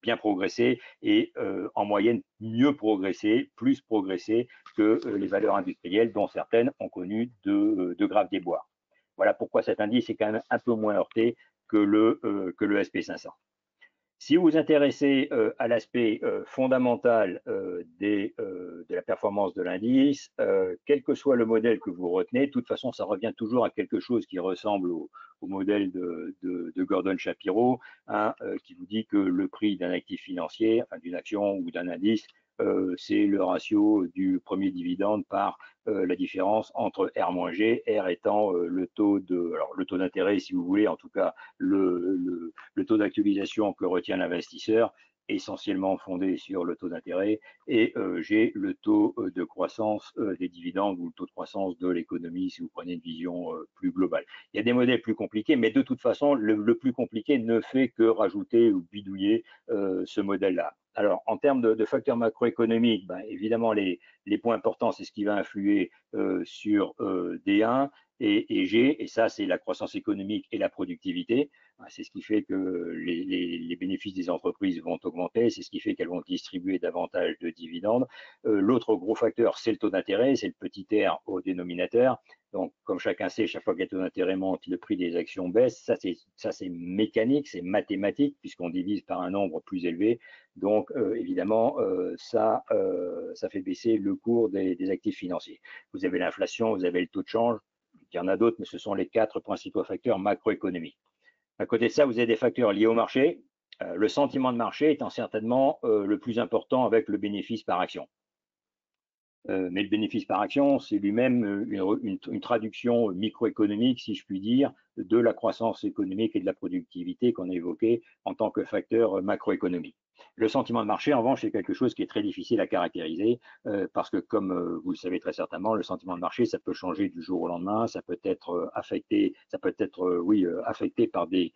bien progressé et en moyenne mieux progressé, plus progressé que les valeurs industrielles dont certaines ont connu de graves déboires. Voilà pourquoi cet indice est quand même un peu moins heurté que le SP500. Si vous vous intéressez à l'aspect fondamental de la performance de l'indice, quel que soit le modèle que vous retenez, de toute façon, ça revient toujours à quelque chose qui ressemble au modèle de Gordon Shapiro, hein, qui vous dit que le prix d'un actif financier, enfin, d'une action ou d'un indice, c'est le ratio du premier dividende par la différence entre R-G, R étant le taux d'intérêt, si vous voulez, en tout cas le taux d'actualisation que retient l'investisseur, essentiellement fondé sur le taux d'intérêt, et G, le taux de croissance des dividendes ou le taux de croissance de l'économie, si vous prenez une vision plus globale. Il y a des modèles plus compliqués, mais de toute façon, le plus compliqué ne fait que rajouter ou bidouiller ce modèle-là. Alors, en termes de facteurs macroéconomiques, ben, évidemment, les points importants, c'est ce qui va influer sur D1 et G, et ça, c'est la croissance économique et la productivité. C'est ce qui fait que les bénéfices des entreprises vont augmenter, c'est ce qui fait qu'elles vont distribuer davantage de dividendes. L'autre gros facteur, c'est le taux d'intérêt, c'est le petit r au dénominateur. Donc, comme chacun sait, chaque fois que le taux d'intérêt monte, le prix des actions baisse. Ça, c'est mécanique, c'est mathématique, puisqu'on divise par un nombre plus élevé. Donc, évidemment, ça fait baisser le cours des actifs financiers. Vous avez l'inflation, vous avez le taux de change. Il y en a d'autres, mais ce sont les 4 principaux facteurs macroéconomiques. À côté de ça, vous avez des facteurs liés au marché. Le sentiment de marché étant certainement le plus important avec le bénéfice par action. Mais le bénéfice par action, c'est lui-même une traduction microéconomique, si je puis dire, de la croissance économique et de la productivité qu'on a évoqué en tant que facteur macroéconomique. Le sentiment de marché, en revanche, c'est quelque chose qui est très difficile à caractériser parce que, comme vous le savez très certainement, le sentiment de marché, ça peut changer du jour au lendemain, ça peut être affecté, affecté par des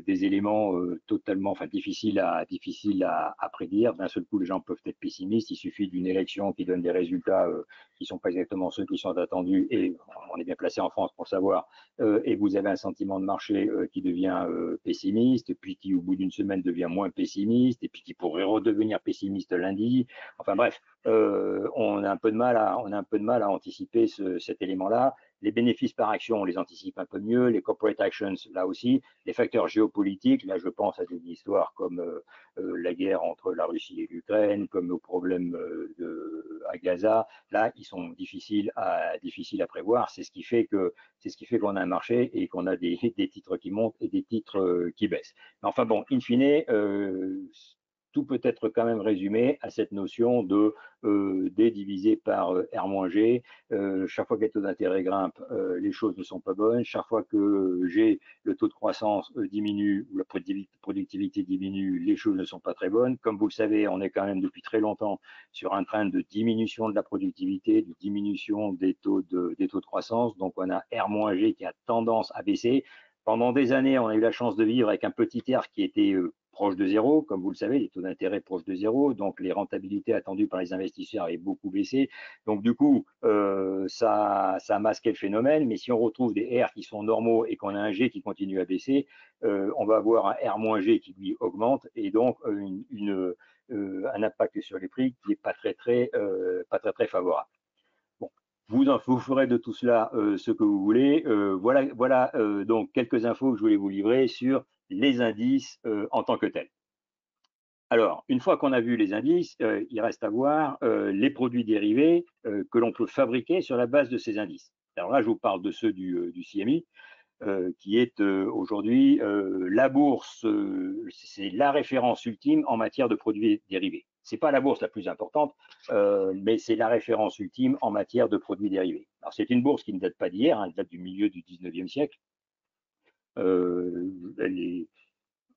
éléments totalement, difficiles à prédire. D'un seul coup, les gens peuvent être pessimistes. Il suffit d'une élection qui donne des résultats qui ne sont pas exactement ceux qui sont attendus, et on est bien placé en France pour le savoir, et vous avez un sentiment de marché qui devient pessimiste, puis qui au bout d'une semaine devient moins pessimiste, et puis qui pourrait redevenir pessimiste lundi. Enfin bref, on a un peu de mal à anticiper cet élément-là. Les bénéfices par action, on les anticipe un peu mieux. Les corporate actions, là aussi. Les facteurs géopolitiques, là je pense à des histoires comme la guerre entre la Russie et l'Ukraine, comme nos problèmes à Gaza. Là, ils sont difficiles à prévoir. C'est ce qui fait qu'on a un marché et qu'on a des titres qui montent et des titres qui baissent. Mais enfin bon, in fine, tout peut être quand même résumé à cette notion de D divisé par R-G. Chaque fois que les taux d'intérêt grimpent, les choses ne sont pas bonnes. Chaque fois que G, le taux de croissance diminue ou la productivité diminue, les choses ne sont pas très bonnes. Comme vous le savez, on est quand même depuis très longtemps sur un train de diminution de la productivité, de diminution des taux de croissance. Donc on a R-G qui a tendance à baisser. Pendant des années, on a eu la chance de vivre avec un petit R qui était proche de zéro. Comme vous le savez, les taux d'intérêt proches de zéro, donc les rentabilités attendues par les investisseurs avaient beaucoup baissé. Donc du coup, ça a masqué le phénomène, mais si on retrouve des R qui sont normaux et qu'on a un G qui continue à baisser, on va avoir un R-G qui lui augmente, et donc un impact sur les prix qui n'est pas très favorable. Vous ferez de tout cela ce que vous voulez. Voilà donc quelques infos que je voulais vous livrer sur les indices en tant que tels. Alors, une fois qu'on a vu les indices, il reste à voir les produits dérivés que l'on peut fabriquer sur la base de ces indices. Alors là, je vous parle de ceux du CMI, qui est aujourd'hui la bourse, c'est la référence ultime en matière de produits dérivés. Ce n'est pas la bourse la plus importante, mais c'est la référence ultime en matière de produits dérivés. Alors, c'est une bourse qui ne date pas d'hier, hein, elle date du milieu du 19e siècle. Elle est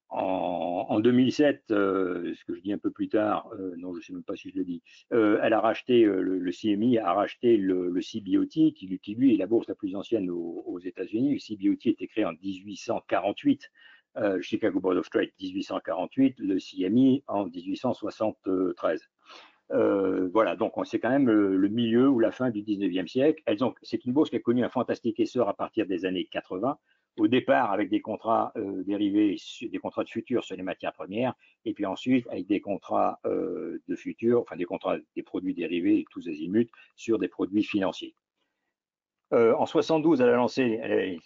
en 2007, ce que je dis un peu plus tard, non, je ne sais même pas si je le dis, elle a racheté, le CMI a racheté le CBOT, qui lui est la bourse la plus ancienne aux États-Unis. Le CBOT a été créé en 1848, Chicago Board of Trade 1848, le CMI en 1873. Voilà, donc c'est quand même le milieu ou la fin du 19e siècle. C'est une bourse qui a connu un fantastique essor à partir des années 80, au départ avec des contrats dérivés, des contrats de futurs sur les matières premières, et puis ensuite avec des contrats de futurs, des produits dérivés tous azimuts sur des produits financiers. En 72, le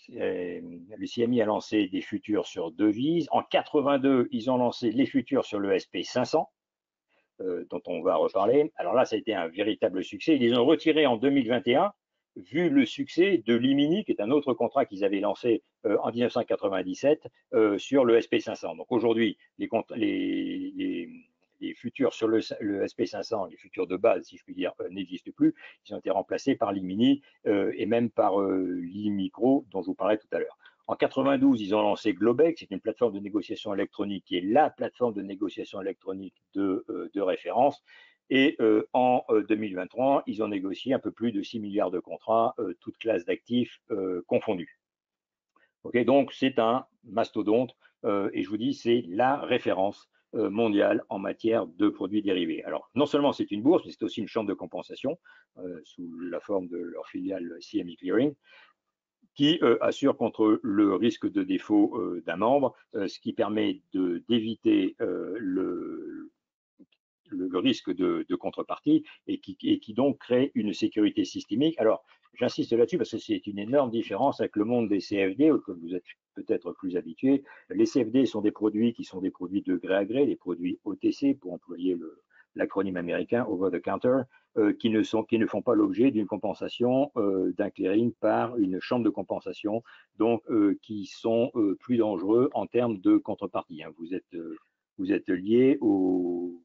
CMI a lancé des futurs sur devises. En 82, ils ont lancé les futurs sur le SP 500. Dont on va reparler. Alors là, ça a été un véritable succès. Ils les ont retirés en 2021, vu le succès de l'Imini, qui est un autre contrat qu'ils avaient lancé en 1997 sur le SP500. Donc aujourd'hui, les les futurs sur le SP500, les futurs de base, si je puis dire, n'existent plus. Ils ont été remplacés par l'e-mini et même par l'e-micro dont je vous parlais tout à l'heure. En 92, ils ont lancé Globex, c'est une plateforme de négociation électronique qui est la plateforme de négociation électronique de référence. Et en 2023, ils ont négocié un peu plus de 6 milliards de contrats, toutes classes d'actifs confondues. Okay, donc c'est un mastodonte et je vous dis, c'est la référence mondiale en matière de produits dérivés. Alors, non seulement c'est une bourse, mais c'est aussi une chambre de compensation sous la forme de leur filiale CME Clearing, qui assure contre le risque de défaut d'un membre, ce qui permet d'éviter le risque de contrepartie et qui donc crée une sécurité systémique. Alors, j'insiste là-dessus parce que c'est une énorme différence avec le monde des CFD, auquel vous êtes peut-être plus habitués. Les CFD sont des produits qui sont des produits de gré à gré, des produits OTC, pour employer l'acronyme américain, over the counter, qui ne font pas l'objet d'une compensation, d'un clearing par une chambre de compensation, donc qui sont plus dangereux en termes de contrepartie. Hein. Vous êtes lié au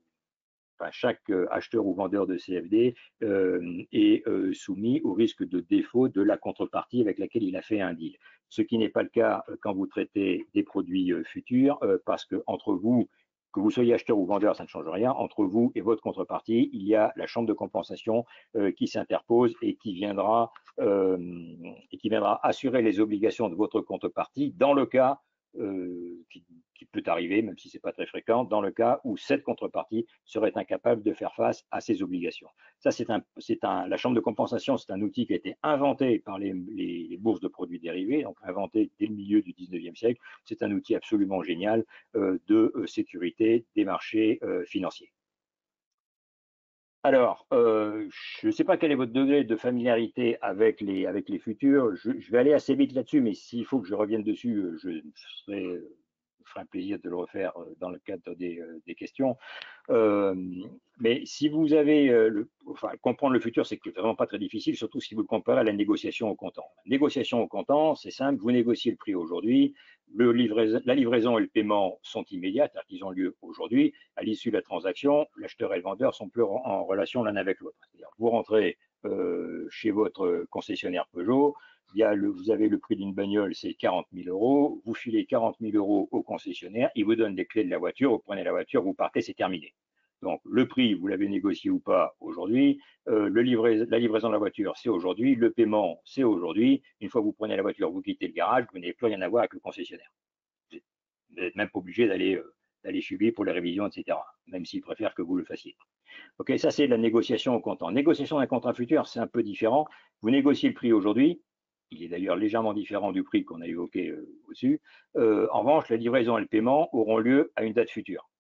Enfin, chaque acheteur ou vendeur de CFD est soumis au risque de défaut de la contrepartie avec laquelle il a fait un deal. Ce qui n'est pas le cas quand vous traitez des produits futurs, parce que entre vous, que vous soyez acheteur ou vendeur, ça ne change rien. Entre vous et votre contrepartie, il y a la chambre de compensation qui s'interpose et qui viendra assurer les obligations de votre contrepartie dans le cas qui peut arriver, même si ce n'est pas très fréquent, dans le cas où cette contrepartie serait incapable de faire face à ses obligations. Ça, la chambre de compensation, c'est un outil qui a été inventé par les bourses de produits dérivés, donc inventé dès le milieu du 19e siècle. C'est un outil absolument génial de sécurité des marchés financiers. Alors, je ne sais pas quel est votre degré de familiarité avec les futurs. Je vais aller assez vite là-dessus, mais s'il faut que je revienne dessus, je ferai un plaisir de le refaire dans le cadre des questions. Mais si vous avez, comprendre le futur, c'est vraiment pas très difficile, surtout si vous le comparez à la négociation au comptant. La négociation au comptant, c'est simple, vous négociez le prix aujourd'hui, la livraison et le paiement sont immédiats, c'est-à-dire qu'ils ont lieu aujourd'hui. À l'issue de la transaction, l'acheteur et le vendeur sont plus en relation l'un avec l'autre. C'est-à-dire, vous rentrez chez votre concessionnaire Peugeot, vous avez le prix d'une bagnole, c'est 40 000 euros, vous filez 40 000 euros au concessionnaire, il vous donne les clés de la voiture, vous prenez la voiture, vous partez, c'est terminé. Donc le prix, vous l'avez négocié ou pas aujourd'hui, la livraison de la voiture, c'est aujourd'hui, le paiement, c'est aujourd'hui. Une fois que vous prenez la voiture, vous quittez le garage, vous n'avez plus rien à voir avec le concessionnaire. Vous n'êtes même pas obligé d'aller chez lui pour les révisions, etc., même s'il préfère que vous le fassiez. Ok, ça c'est de la négociation au comptant. Négociation d'un contrat futur, c'est un peu différent. Vous négociez le prix aujourd'hui, il est d'ailleurs légèrement différent du prix qu'on a évoqué au-dessus. En revanche, la livraison et le paiement auront lieu à une date future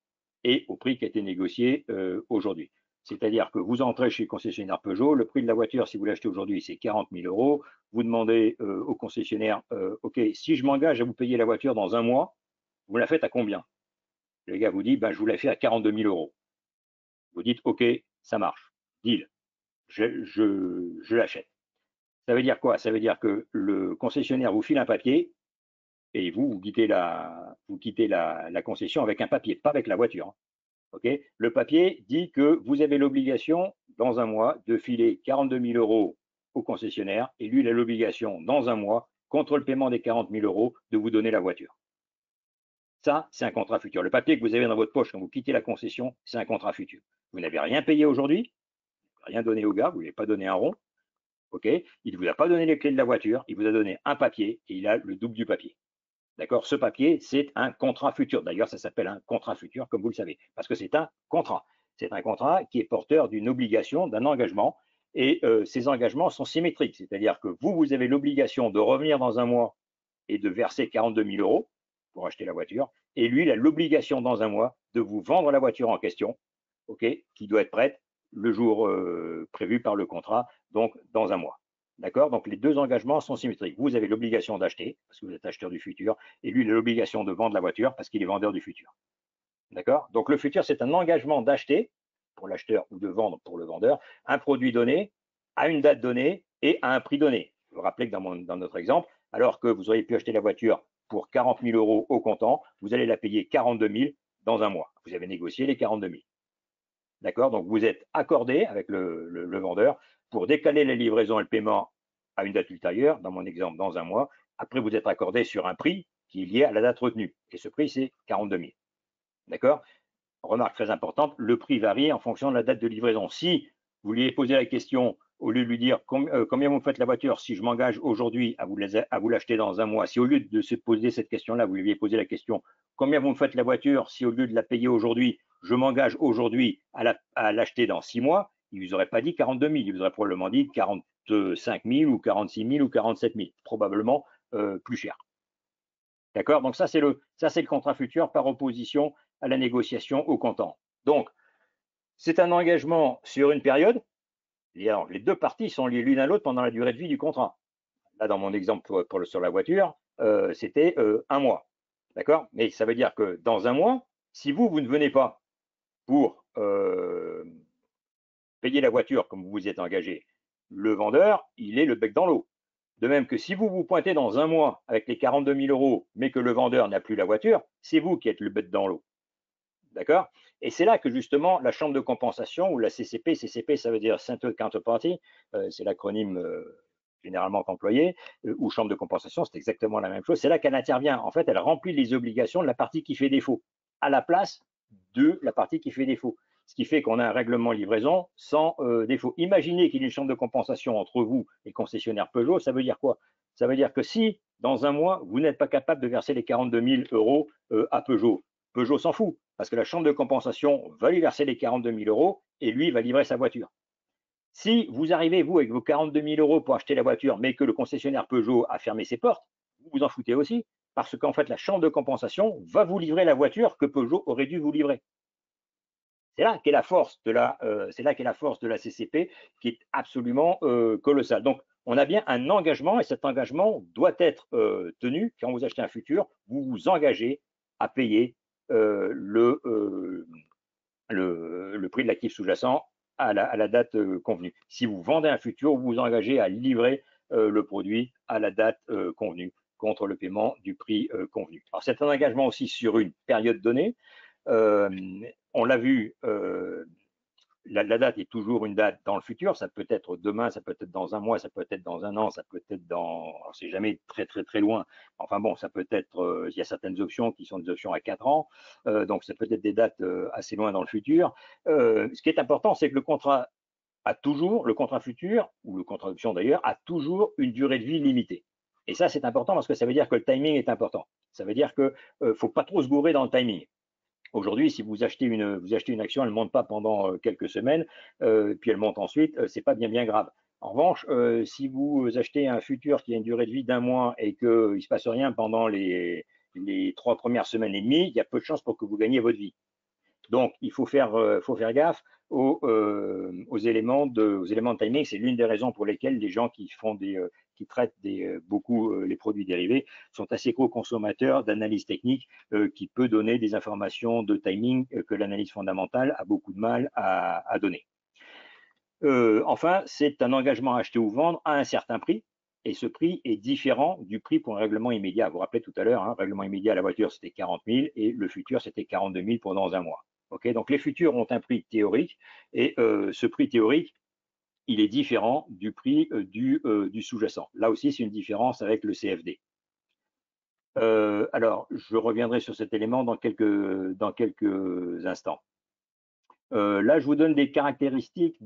et au prix qui a été négocié aujourd'hui. C'est-à-dire que vous entrez chez le concessionnaire Peugeot, le prix de la voiture, si vous l'achetez aujourd'hui, c'est 40 000 euros. Vous demandez au concessionnaire, OK, si je m'engage à vous payer la voiture dans un mois, vous la faites à combien? Le gars vous dit, ben, je vous la fais à 42 000 euros. Vous dites, OK, ça marche, deal, je l'achète. Ça veut dire quoi? Ça veut dire que le concessionnaire vous file un papier et vous quittez la concession avec un papier, pas avec la voiture. Hein. Okay, le papier dit que vous avez l'obligation, dans un mois, de filer 42 000 euros au concessionnaire et lui, il a l'obligation, dans un mois, contre le paiement des 40 000 euros, de vous donner la voiture. Ça, c'est un contrat futur. Le papier que vous avez dans votre poche quand vous quittez la concession, c'est un contrat futur. Vous n'avez rien payé aujourd'hui, rien donné au gars, vous ne lui avez pas donné un rond. Okay, il ne vous a pas donné les clés de la voiture, il vous a donné un papier et il a le double du papier. D'accord? Ce papier, c'est un contrat futur. D'ailleurs, ça s'appelle un contrat futur, comme vous le savez, parce que c'est un contrat. C'est un contrat qui est porteur d'une obligation, d'un engagement, et ces engagements sont symétriques. C'est-à-dire que vous avez l'obligation de revenir dans un mois et de verser 42 000 euros pour acheter la voiture, et lui, il a l'obligation dans un mois de vous vendre la voiture en question, okay, qui doit être prête le jour prévu par le contrat, donc dans un mois. D'accord? Donc les deux engagements sont symétriques. Vous avez l'obligation d'acheter, parce que vous êtes acheteur du futur, et lui, il a l'obligation de vendre la voiture, parce qu'il est vendeur du futur. D'accord? Donc le futur, c'est un engagement d'acheter, pour l'acheteur, ou de vendre pour le vendeur, un produit donné, à une date donnée, et à un prix donné. Vous vous rappelez que dans notre exemple, alors que vous auriez pu acheter la voiture pour 40 000 euros au comptant, vous allez la payer 42 000 dans un mois. Vous avez négocié les 42 000. D'accord? Donc, vous êtes accordé avec le vendeur pour décaler la livraison et le paiement à une date ultérieure, dans mon exemple, dans un mois. Après, vous êtes accordé sur un prix qui est lié à la date retenue. Et ce prix, c'est 42 000. D'accord? Remarque très importante, le prix varie en fonction de la date de livraison. Si vous lui avez posé la question, au lieu de lui dire combien vous me faites la voiture si je m'engage aujourd'hui à vous l'acheter dans un mois, si au lieu de se poser cette question-là, vous lui aviez posé la question combien vous me faites la voiture si au lieu de la payer aujourd'hui, je m'engage aujourd'hui à l'acheter dans 6 mois, il ne vous aurait pas dit 42 000, il vous aurait probablement dit 45 000 ou 46 000 ou 47 000, probablement plus cher. D'accord? Donc ça, c'est le contrat futur par opposition à la négociation au comptant. Donc, c'est un engagement sur une période. Et alors, les deux parties sont liées l'une à l'autre pendant la durée de vie du contrat. Là, dans mon exemple sur la voiture, c'était un mois. D'accord? Mais ça veut dire que dans un mois, si vous ne venez pas pour payer la voiture comme vous vous êtes engagé, le vendeur, il est le bec dans l'eau. De même que si vous vous pointez dans un mois avec les 42 000 euros, mais que le vendeur n'a plus la voiture, c'est vous qui êtes le bec dans l'eau. D'accord? Et c'est là que justement la chambre de compensation ou la CCP, CCP ça veut dire Central Counterparty, c'est l'acronyme généralement employé, ou chambre de compensation, c'est exactement la même chose. C'est là qu'elle intervient. En fait, elle remplit les obligations de la partie qui fait défaut à la place de la partie qui fait défaut. Ce qui fait qu'on a un règlement livraison sans défaut. Imaginez qu'il y ait une chambre de compensation entre vous et le concessionnaire Peugeot, ça veut dire quoi? Ça veut dire que si, dans un mois, vous n'êtes pas capable de verser les 42 000 euros à Peugeot, Peugeot s'en fout, parce que la chambre de compensation va lui verser les 42 000 euros et lui va livrer sa voiture. Si vous arrivez, vous, avec vos 42 000 euros pour acheter la voiture, mais que le concessionnaire Peugeot a fermé ses portes, vous vous en foutez aussi, parce qu'en fait, la chambre de compensation va vous livrer la voiture que Peugeot aurait dû vous livrer. C'est là qu'est la force de la CCP, qui est absolument colossale. Donc, on a bien un engagement, et cet engagement doit être tenu. Quand vous achetez un futur, vous vous engagez à payer le prix de l'actif sous-jacent à la date convenue. Si vous vendez un futur, vous vous engagez à livrer le produit à la date convenue contre le paiement du prix convenu. Alors, c'est un engagement aussi sur une période donnée. On l'a vu, la date est toujours une date dans le futur. Ça peut être demain, ça peut être dans un mois, ça peut être dans un an, ça peut être dans. Alors, c'est jamais très très très loin. Enfin bon, ça peut être. Il y a certaines options qui sont des options à 4 ans, donc ça peut être des dates assez loin dans le futur. Ce qui est important, c'est que le contrat futur ou le contrat d'option d'ailleurs a toujours une durée de vie limitée. Et ça, c'est important parce que ça veut dire que le timing est important. Ça veut dire qu'il ne faut pas trop se gourer dans le timing. Aujourd'hui, si vous achetez une action, elle ne monte pas pendant quelques semaines, puis elle monte ensuite, c'est pas bien grave. En revanche, si vous achetez un futur qui a une durée de vie d'un mois et qu'il ne se passe rien pendant les 3 premières semaines et demie, il y a peu de chances pour que vous gagniez votre vie. Donc, il faut faire gaffe aux éléments de timing. C'est l'une des raisons pour lesquelles les gens qui traitent beaucoup les produits dérivés sont assez gros consommateurs d'analyse technique qui peut donner des informations de timing que l'analyse fondamentale a beaucoup de mal à donner. Enfin, c'est un engagement à acheter ou vendre à un certain prix. Et ce prix est différent du prix pour un règlement immédiat. Vous vous rappelez tout à l'heure, hein, règlement immédiat, la voiture, c'était 40 000 et le futur, c'était 42 000 pour dans un mois. Okay, donc les futurs ont un prix théorique et ce prix théorique, il est différent du prix du sous-jacent. Là aussi, c'est une différence avec le CFD. Alors, je reviendrai sur cet élément dans quelques instants. Là, je vous donne des caractéristiques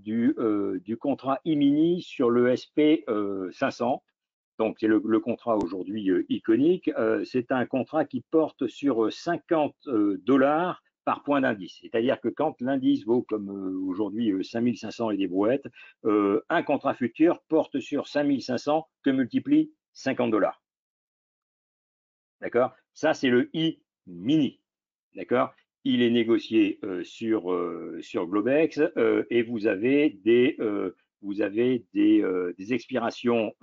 du contrat E-mini sur le SP 500. Donc, c'est le contrat aujourd'hui iconique. C'est un contrat qui porte sur 50 $ par point d'indice. C'est-à-dire que quand l'indice vaut comme aujourd'hui 5500 et des brouettes, un contrat futur porte sur 5500 que multiplie 50 $. D'accord? Ça, c'est le E-mini. D'accord? Il est négocié sur Globex et vous avez des expirations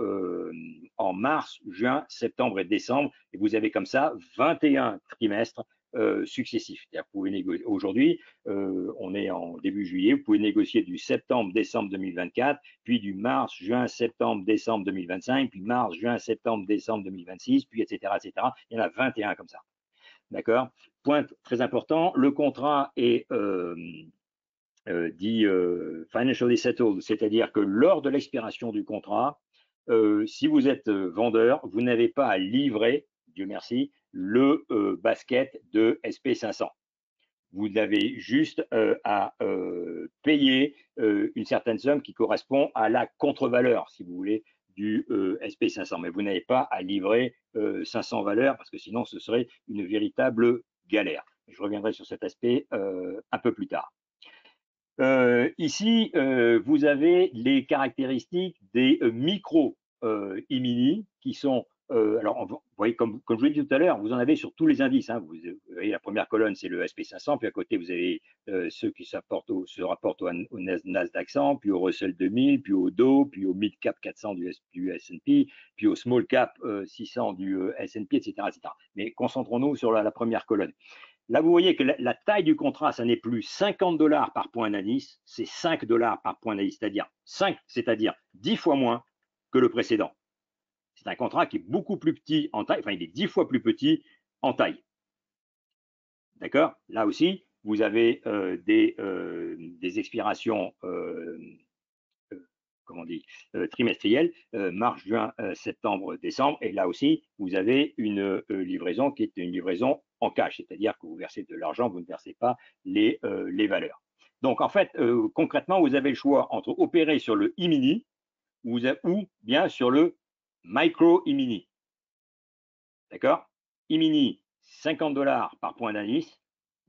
en mars, juin, septembre et décembre, et vous avez comme ça 21 trimestres successifs. Aujourd'hui, on est en début juillet, vous pouvez négocier du septembre-décembre 2024, puis du mars, juin, septembre, décembre 2025, puis mars, juin, septembre, décembre 2026, puis etc., etc. Il y en a 21 comme ça. D'accord? Point très important, le contrat est dit financially settled, c'est-à-dire que lors de l'expiration du contrat, si vous êtes vendeur, vous n'avez pas à livrer, Dieu merci, le basket de SP500. Vous avez juste à payer une certaine somme qui correspond à la contre-valeur, si vous voulez, du SP500. Mais vous n'avez pas à livrer 500 valeurs parce que sinon ce serait une véritable galère. Je reviendrai sur cet aspect un peu plus tard. Ici, vous avez les caractéristiques des micro e-mini qui sont, alors vous voyez, comme je vous l'ai dit tout à l'heure, vous en avez sur tous les indices. Hein. Vous voyez, la première colonne, c'est le SP500, puis à côté, vous avez ceux qui se rapportent au Nasdaq 100, puis au Russell 2000, puis au Dow, puis au Mid Cap 400 du S&P, puis au Small Cap 600 du S&P, etc., etc. Mais concentrons-nous sur la première colonne. Là, vous voyez que la taille du contrat, ça n'est plus 50 $ par point d'indice, c'est 5 $ par point d'indice, c'est-à-dire 10 fois moins que le précédent. C'est un contrat qui est beaucoup plus petit en taille, enfin, il est 10 fois plus petit en taille. D'accord? Là aussi, vous avez des expirations comment on dit, trimestrielles, mars, juin, septembre, décembre. Et là aussi, vous avez une livraison qui est une livraison en cash, c'est-à-dire que vous versez de l'argent, vous ne versez pas les valeurs. Donc, en fait, concrètement, vous avez le choix entre opérer sur le e-mini ou bien sur le micro e-mini. D'accord? E-mini, 50 $ par point d'indice.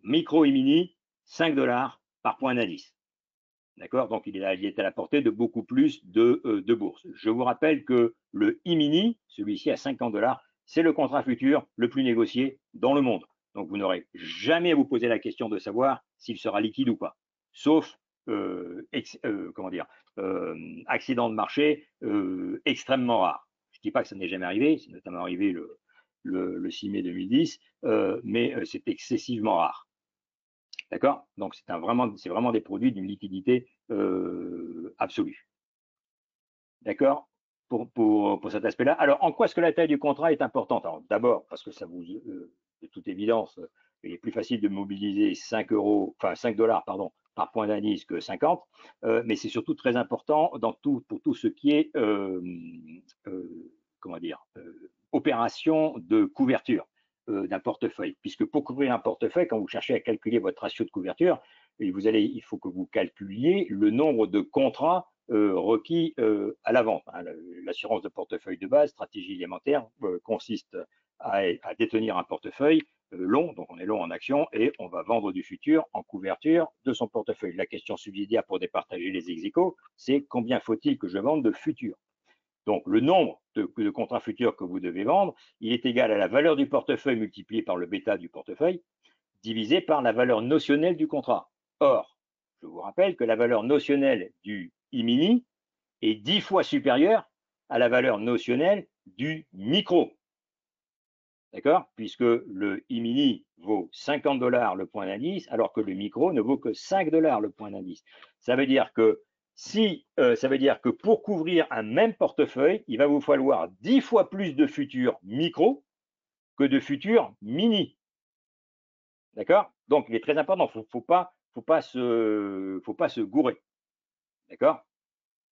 Micro e-mini, 5 $ par point d'indice. D'accord? Donc, il est à la portée de beaucoup plus de bourses. Je vous rappelle que le e-mini, celui-ci à 50 $, c'est le contrat futur le plus négocié dans le monde. Donc, vous n'aurez jamais à vous poser la question de savoir s'il sera liquide ou pas, sauf comment dire, accident de marché extrêmement rare. Je ne dis pas que ça n'est jamais arrivé, c'est notamment arrivé le 6 mai 2010, mais c'est excessivement rare. D'accord? Donc, c'est vraiment des produits d'une liquidité absolue. D'accord? Pour cet aspect-là. Alors, en quoi est-ce que la taille du contrat est importante? D'abord, parce que ça vous, de toute évidence, il est plus facile de mobiliser 5 $, pardon, par point d'indice que 50, mais c'est surtout très important pour tout ce qui est, comment dire, opération de couverture d'un portefeuille. Puisque pour couvrir un portefeuille, quand vous cherchez à calculer votre ratio de couverture, il faut que vous calculiez le nombre de contrats requis à la vente. Hein. L'assurance de portefeuille de base, stratégie élémentaire, consiste à détenir un portefeuille long, donc on est long en action, et on va vendre du futur en couverture de son portefeuille. La question subsidiaire pour départager les ex-aequo, c'est combien faut-il que je vende de futur? Donc, le nombre de contrats futurs que vous devez vendre, il est égal à la valeur du portefeuille multiplié par le bêta du portefeuille, divisé par la valeur notionnelle du contrat. Or, je vous rappelle que la valeur notionnelle du e-mini est 10 fois supérieure à la valeur notionnelle du micro. D'accord? Puisque le e-mini vaut 50 $ le point d'indice, alors que le micro ne vaut que 5 $ le point d'indice. Ça veut dire que ça veut dire que pour couvrir un même portefeuille, il va vous falloir 10 fois plus de futurs micro que de futurs mini. D'accord? Donc, il est très important, il ne faut pas se gourer. D'accord?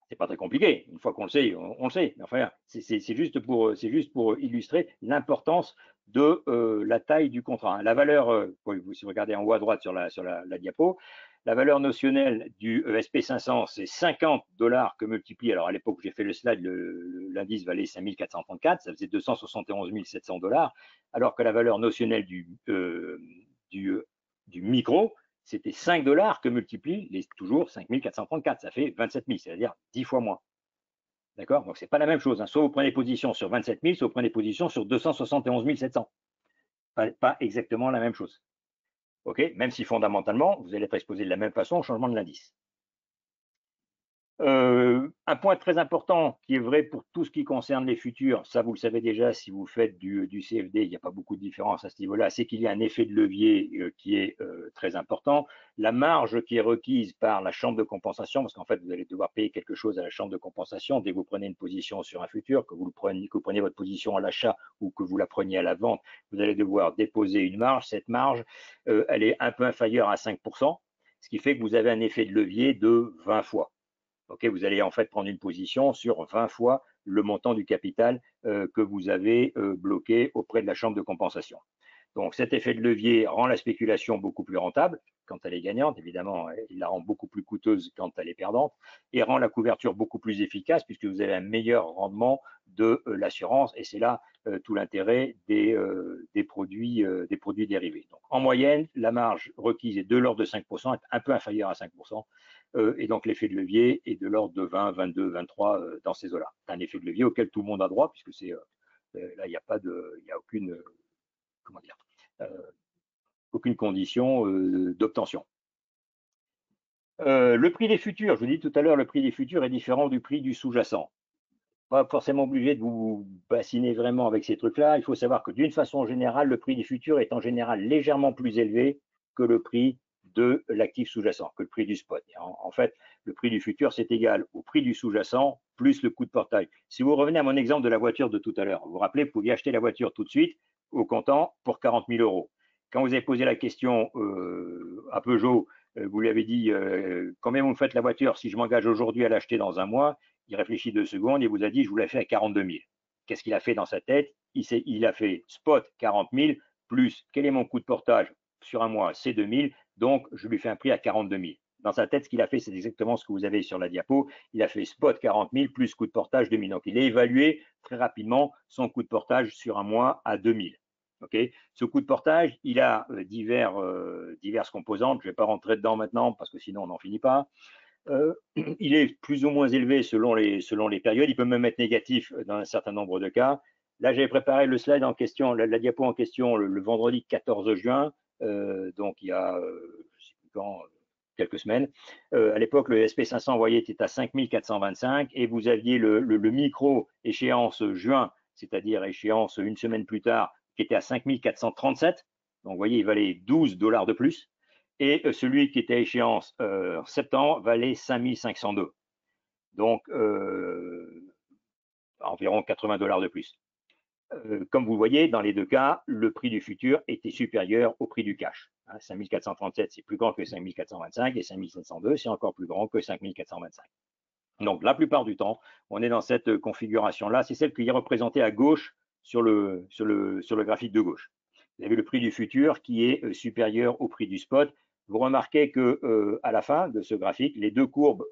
C'est pas très compliqué. Une fois qu'on le sait, on le sait. Mais enfin, c'est juste pour illustrer l'importance de la taille du contrat. La valeur, si vous regardez en haut à droite sur la diapo, la valeur notionnelle du SP500, c'est 50 $ que multiplie. Alors à l'époque où j'ai fait le slide, l'indice valait 5434, ça faisait 271 700 $, alors que la valeur notionnelle du micro, c'était 5 $ que multiplie toujours 5434, ça fait 27 000, c'est-à-dire 10 fois moins. D'accord? Donc, ce n'est pas la même chose. Hein. Soit vous prenez position sur 27 000, soit vous prenez position sur 271 700. Pas exactement la même chose. OK? Même si fondamentalement, vous allez être exposé de la même façon au changement de l'indice. Un point très important qui est vrai pour tout ce qui concerne les futurs, ça vous le savez déjà si vous faites du CFD, il n'y a pas beaucoup de différence à ce niveau-là, c'est qu'il y a un effet de levier qui est très important. La marge qui est requise par la chambre de compensation, parce qu'en fait vous allez devoir payer quelque chose à la chambre de compensation dès que vous prenez une position sur un futur, que vous preniez votre position à l'achat ou que vous la preniez à la vente, vous allez devoir déposer une marge. Cette marge, elle est un peu inférieure à 5%, ce qui fait que vous avez un effet de levier de 20 fois. Okay, vous allez en fait prendre une position sur 20 fois le montant du capital que vous avez bloqué auprès de la chambre de compensation. Donc cet effet de levier rend la spéculation beaucoup plus rentable quand elle est gagnante, évidemment, il la rend beaucoup plus coûteuse quand elle est perdante, et rend la couverture beaucoup plus efficace puisque vous avez un meilleur rendement de l'assurance, et c'est là tout l'intérêt des produits dérivés. Donc, en moyenne, la marge requise est de l'ordre de 5%, est un peu inférieure à 5%, et donc l'effet de levier est de l'ordre de 20, 22, 23 dans ces eaux-là. C'est un effet de levier auquel tout le monde a droit, puisque c'est là, il n'y a pas de, il y a aucune, comment dire, euh, aucune condition d'obtention. Le prix des futurs, je vous dis tout à l'heure, le prix des futurs est différent du prix du sous-jacent. Pas forcément obligé de vous bassiner vraiment avec ces trucs-là. Il faut savoir que d'une façon générale, le prix des futurs est en général légèrement plus élevé que le prix de l'actif sous-jacent, que le prix du spot. En fait, le prix du futur, c'est égal au prix du sous-jacent plus le coût de portage. Si vous revenez à mon exemple de la voiture de tout à l'heure, vous vous rappelez, vous pouviez acheter la voiture tout de suite au comptant pour 40 000 euros. Quand vous avez posé la question à Peugeot, vous lui avez dit combien vous me faites la voiture si je m'engage aujourd'hui à l'acheter dans un mois. Il réfléchit 2 secondes et vous a dit je vous la fais à 42 000. Qu'est-ce qu'il a fait dans sa tête? Il a fait spot 40 000 plus quel est mon coût de portage sur un mois? C'est 2 000, donc je lui fais un prix à 42 000. Dans sa tête, ce qu'il a fait, c'est exactement ce que vous avez sur la diapo. Il a fait spot 40 000 plus coût de portage 2 000. Donc il a évalué très rapidement son coût de portage sur un mois à 2 000. Okay. Ce coût de portage, il a diverses composantes. Je ne vais pas rentrer dedans maintenant parce que sinon on n'en finit pas. Il est plus ou moins élevé selon les périodes. Il peut même être négatif dans un certain nombre de cas. Là, j'avais préparé le slide en question, la diapo en question, le vendredi 14 juin, donc il y a, je sais plus quand, quelques semaines. À l'époque, le SP500, vous voyez, était à 5425 et vous aviez le micro échéance juin, c'est-à-dire échéance une semaine plus tard, qui était à 5437. Donc, vous voyez, il valait 12 $ de plus. Et celui qui était à échéance en septembre valait 5502. Donc, environ 80 $ de plus. Comme vous voyez, dans les deux cas, le prix du futur était supérieur au prix du cash. 5437, c'est plus grand que 5425 et 5702, c'est encore plus grand que 5425. Donc, la plupart du temps, on est dans cette configuration-là. C'est celle qui est représentée à gauche sur le graphique de gauche. Vous avez le prix du futur qui est supérieur au prix du spot. Vous remarquez que à la fin de ce graphique, les deux courbes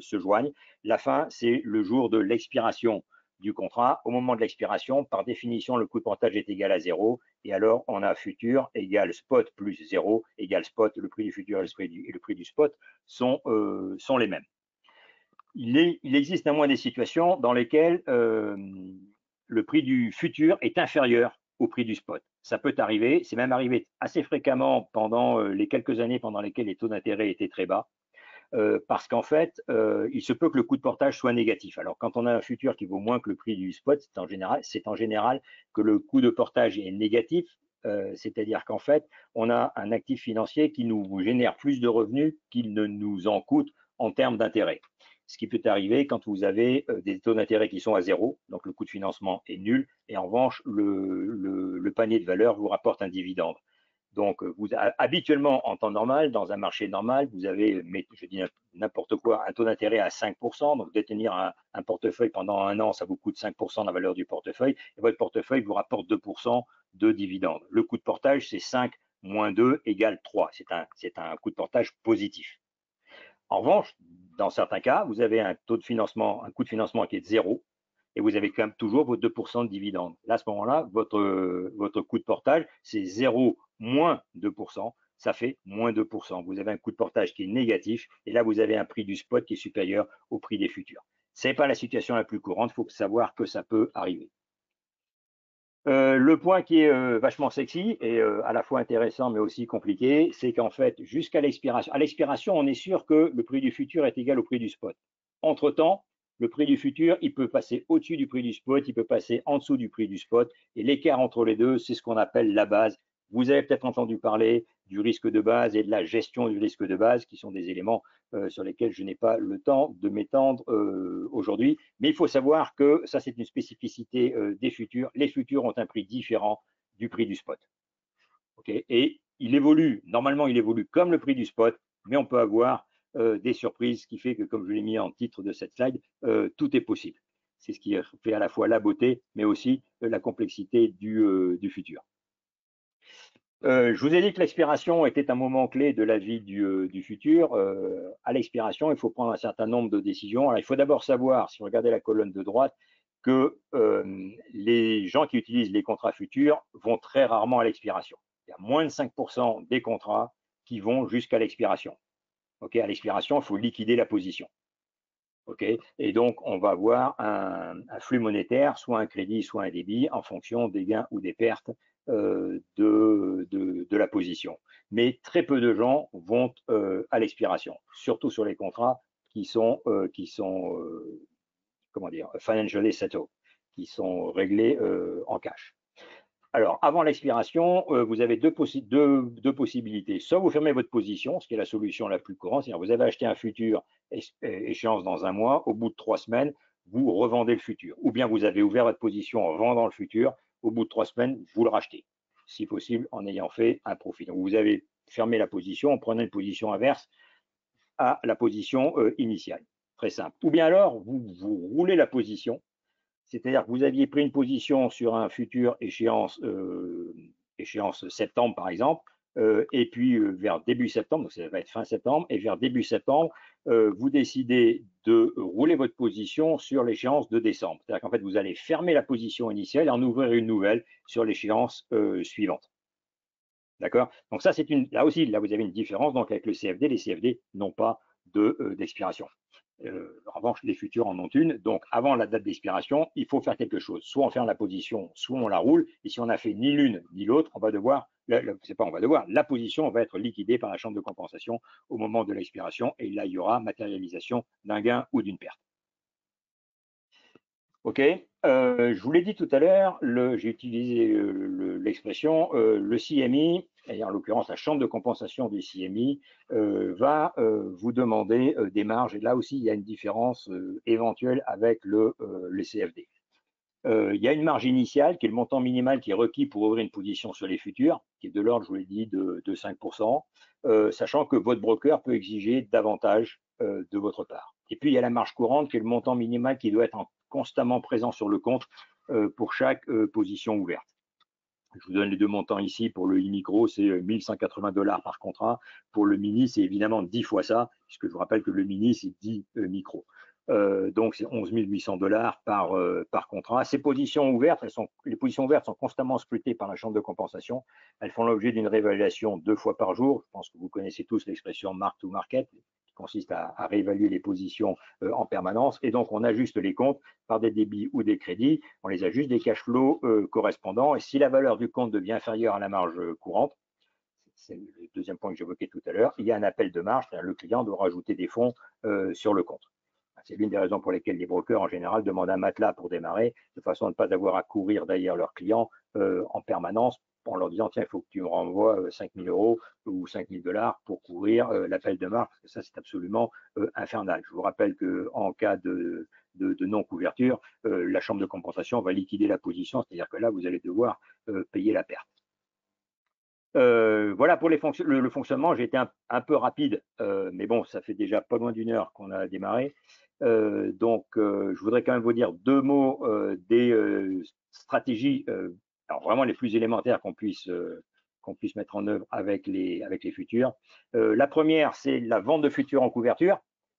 se joignent. La fin, c'est le jour de l'expiration du contrat. Au moment de l'expiration, par définition, le coût de portage est égal à 0. Et alors, on a futur égale spot plus 0 égale spot. Le prix du futur et le prix du spot sont les mêmes. Il existe néanmoins des situations dans lesquelles le prix du futur est inférieur au prix du spot. Ça peut arriver, c'est même arrivé assez fréquemment pendant les quelques années pendant lesquelles les taux d'intérêt étaient très bas, parce qu'en fait, il se peut que le coût de portage soit négatif. Alors, quand on a un futur qui vaut moins que le prix du spot, c'est en général que le coût de portage est négatif, c'est-à-dire qu'en fait, on a un actif financier qui nous génère plus de revenus qu'il ne nous en coûte en termes d'intérêt. Ce qui peut arriver quand vous avez des taux d'intérêt qui sont à 0, donc le coût de financement est nul, et en revanche, le panier de valeur vous rapporte un dividende. Donc, habituellement, en temps normal, dans un marché normal, vous avez, je dis n'importe quoi, un taux d'intérêt à 5%. Donc, détenir un portefeuille pendant un an, ça vous coûte 5% de la valeur du portefeuille. Et votre portefeuille vous rapporte 2% de dividendes. Le coût de portage, c'est 5 moins 2 égale 3. C'est un coût de portage positif. En revanche, dans certains cas, vous avez un coût de financement qui est de 0 et vous avez quand même toujours vos 2% de dividendes. Là, à ce moment-là, votre coût de portage, c'est 0 moins 2%, ça fait moins 2%. Vous avez un coût de portage qui est négatif et là, vous avez un prix du spot qui est supérieur au prix des futurs. Ce n'est pas la situation la plus courante, il faut savoir que ça peut arriver. Le point qui est vachement sexy et à la fois intéressant mais aussi compliqué, c'est qu'en fait, jusqu'à l'expiration, à l'expiration, on est sûr que le prix du futur est égal au prix du spot. Entre-temps, le prix du futur, il peut passer au-dessus du prix du spot, il peut passer en dessous du prix du spot, et l'écart entre les deux, c'est ce qu'on appelle la base. Vous avez peut-être entendu parler du risque de base et de la gestion du risque de base, qui sont des éléments sur lesquels je n'ai pas le temps de m'étendre aujourd'hui. Mais il faut savoir que ça, c'est une spécificité des futurs. Les futurs ont un prix différent du prix du spot. Okay, et il évolue, normalement, il évolue comme le prix du spot, mais on peut avoir des surprises, ce qui fait que, comme je l'ai mis en titre de cette slide, tout est possible. C'est ce qui fait à la fois la beauté, mais aussi la complexité du futur. Je vous ai dit que l'expiration était un moment clé de la vie du futur. À l'expiration, il faut prendre un certain nombre de décisions. Alors, il faut d'abord savoir, si vous regardez la colonne de droite, que les gens qui utilisent les contrats futurs vont très rarement à l'expiration. Il y a moins de 5% des contrats qui vont jusqu'à l'expiration. Okay, à l'expiration, il faut liquider la position. Okay, et donc, on va avoir un flux monétaire, soit un crédit, soit un débit, en fonction des gains ou des pertes de la position. Mais très peu de gens vont à l'expiration, surtout sur les contrats qui sont comment dire, financially settled, qui sont réglés en cash. Alors, avant l'expiration, vous avez deux possibilités. Soit vous fermez votre position, ce qui est la solution la plus courante, c'est-à-dire vous avez acheté un futur échéance dans un mois, au bout de 3 semaines, vous revendez le futur. Ou bien vous avez ouvert votre position en vendant le futur, au bout de 3 semaines, vous le rachetez, si possible en ayant fait un profit. Donc vous avez fermé la position en prenant une position inverse à la position initiale. Très simple. Ou bien alors, vous roulez la position, c'est-à-dire que vous aviez pris une position sur un futur échéance septembre, par exemple, et puis vers début septembre, donc ça va être fin septembre, et vers début septembre, vous décidez de rouler votre position sur l'échéance de décembre. C'est-à-dire qu'en fait, vous allez fermer la position initiale et en ouvrir une nouvelle sur l'échéance suivante. D'accord? Donc ça, là aussi, là, vous avez une différence donc avec le CFD. Les CFD n'ont pas d'expiration. En revanche, les futurs en ont une. Donc, avant la date d'expiration, il faut faire quelque chose. Soit on ferme la position, soit on la roule. Et si on n'a fait ni l'une ni l'autre, on va devoir, c'est pas on va devoir, la position va être liquidée par la chambre de compensation au moment de l'expiration. Et là, il y aura matérialisation d'un gain ou d'une perte. OK. Je vous l'ai dit tout à l'heure, j'ai utilisé l'expression le CMI, et en l'occurrence la chambre de compensation du CMI, va vous demander des marges. Et là aussi, il y a une différence éventuelle avec les CFD. Il y a une marge initiale qui est le montant minimal qui est requis pour ouvrir une position sur les futurs, qui est de l'ordre, je vous l'ai dit, de 5%, sachant que votre broker peut exiger davantage de votre part. Et puis, il y a la marge courante qui est le montant minimal qui doit être constamment présent sur le compte pour chaque position ouverte. Je vous donne les deux montants ici. Pour le e-micro, c'est 1180 $ par contrat. Pour le mini, c'est évidemment 10 fois ça, puisque je vous rappelle que le mini, c'est 10 micros. Donc, c'est 11 800 $ par contrat. Ces positions ouvertes, les positions ouvertes sont constamment scrutées par la chambre de compensation. Elles font l'objet d'une réévaluation 2 fois par jour. Je pense que vous connaissez tous l'expression mark to market, qui consiste à réévaluer les positions en permanence. Et donc, on ajuste les comptes par des débits ou des crédits. On les ajuste des cash flows correspondants. Et si la valeur du compte devient inférieure à la marge courante, c'est le deuxième point que j'évoquais tout à l'heure, il y a un appel de marge, c'est-à-dire le client doit rajouter des fonds sur le compte. C'est l'une des raisons pour lesquelles les brokers, en général, demandent un matelas pour démarrer, de façon à ne pas avoir à courir derrière leurs clients en permanence en leur disant, tiens, il faut que tu me renvoies 5 000 € ou 5 000 $ pour couvrir l'appel de marge, parce que ça, c'est absolument infernal. Je vous rappelle qu'en cas de non-couverture, la chambre de compensation va liquider la position, c'est-à-dire que là, vous allez devoir payer la perte. Voilà pour le fonctionnement. J'ai été un peu rapide, mais bon, ça fait déjà pas loin d'1 heure qu'on a démarré. Donc, je voudrais quand même vous dire 2 mots des stratégies, alors vraiment les plus élémentaires qu'on puisse mettre en œuvre avec les futurs. La première, c'est la vente de futurs en couverture.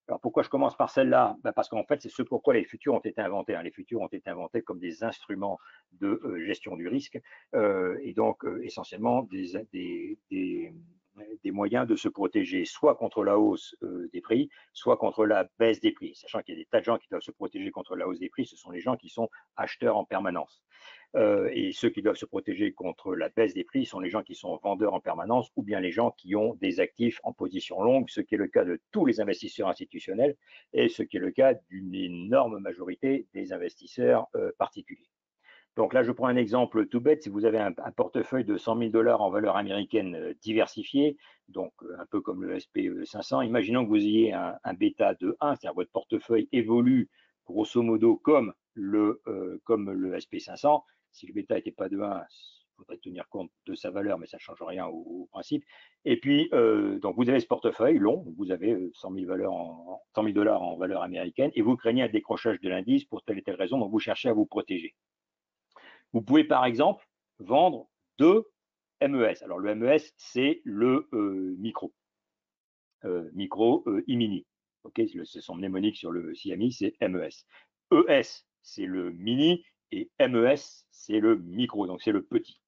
Alors pourquoi je commence par celle-là? Parce qu'en fait, c'est ce pourquoi les futurs ont été inventés. Les futurs ont été inventés comme des instruments de gestion du risque et donc essentiellement des des moyens de se protéger, soit contre la hausse des prix, soit contre la baisse des prix. Sachant qu'il y a des tas de gens qui doivent se protéger contre la hausse des prix, ce sont les gens qui sont acheteurs en permanence. Et ceux qui doivent se protéger contre la baisse des prix sont les gens qui sont vendeurs en permanence ou bien les gens qui ont des actifs en position longue, ce qui est le cas de tous les investisseurs institutionnels et ce qui est le cas d'une énorme majorité des investisseurs particuliers. Donc là, je prends un exemple tout bête. Si vous avez un portefeuille de 100 000 $ en valeur américaine diversifiée, donc un peu comme le SP 500, imaginons que vous ayez un bêta de 1, c'est-à-dire votre portefeuille évolue grosso modo comme le SP 500. Si le bêta n'était pas de 1, il faudrait tenir compte de sa valeur, mais ça ne change rien au principe. Et puis, donc vous avez ce portefeuille long, vous avez 100 000 $ en valeur américaine, et vous craignez un décrochage de l'indice pour telle et telle raison, donc vous cherchez à vous protéger. Vous pouvez par exemple vendre 2 MES. Alors le MES, c'est le micro e-mini. Okay, c'est son mnémonique sur le CMI, c'est MES. ES, c'est le mini et MES, c'est le micro, donc c'est le petit.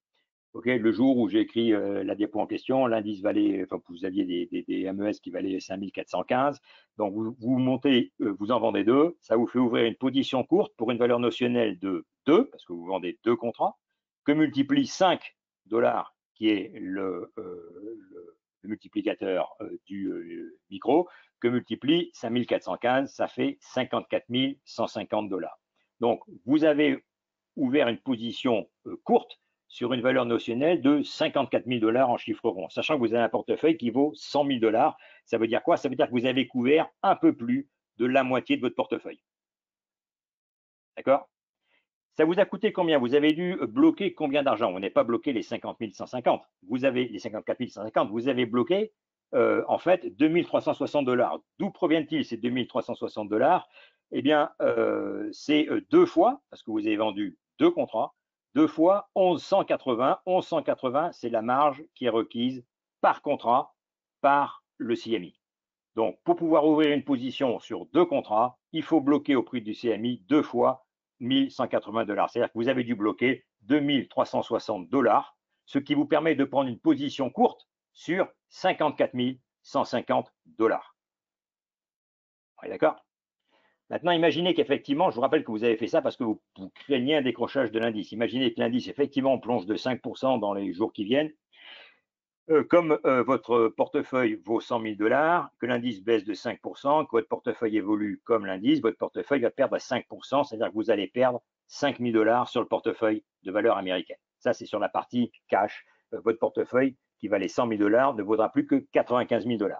Okay, le jour où j'ai écrit la diapo en question, l'indice valait, enfin vous aviez des MES qui valaient 5415. Donc vous montez, vous en vendez 2, ça vous fait ouvrir une position courte pour une valeur notionnelle de 2, parce que vous vendez 2 contrats, que multiplie 5 $, qui est le multiplicateur du micro, que multiplie 5415, ça fait 54 150 $. Donc vous avez ouvert une position courte sur une valeur notionnelle de 54 000 $ en chiffre rond, sachant que vous avez un portefeuille qui vaut 100 000 $. Ça veut dire quoi? Ça veut dire que vous avez couvert un peu plus de la moitié de votre portefeuille. D'accord? Ça vous a coûté combien? Vous avez dû bloquer combien d'argent? On n'est pas bloqué les 50 150. Vous avez les 54 150. Vous avez bloqué en fait 2 360 $. D'où proviennent-ils ces 2 360 $? Eh bien, c'est 2 fois, parce que vous avez vendu 2 contrats, 2 fois 1180. 1180, c'est la marge qui est requise par contrat par le CMI. Donc, pour pouvoir ouvrir une position sur 2 contrats, il faut bloquer au prix du CMI 2 fois 1180 $. C'est-à-dire que vous avez dû bloquer 2 360 $, ce qui vous permet de prendre une position courte sur 54 150 $. On est d'accord? Maintenant, imaginez qu'effectivement, je vous rappelle que vous avez fait ça parce que vous craignez un décrochage de l'indice. Imaginez que l'indice, effectivement, plonge de 5% dans les jours qui viennent. Comme votre portefeuille vaut 100 000 $, que l'indice baisse de 5%, que votre portefeuille évolue comme l'indice, votre portefeuille va perdre à 5%, c'est-à-dire que vous allez perdre 5 000 $ sur le portefeuille de valeur américaine. Ça, c'est sur la partie cash. Votre portefeuille qui valait 100 000 $ ne vaudra plus que 95 000 $.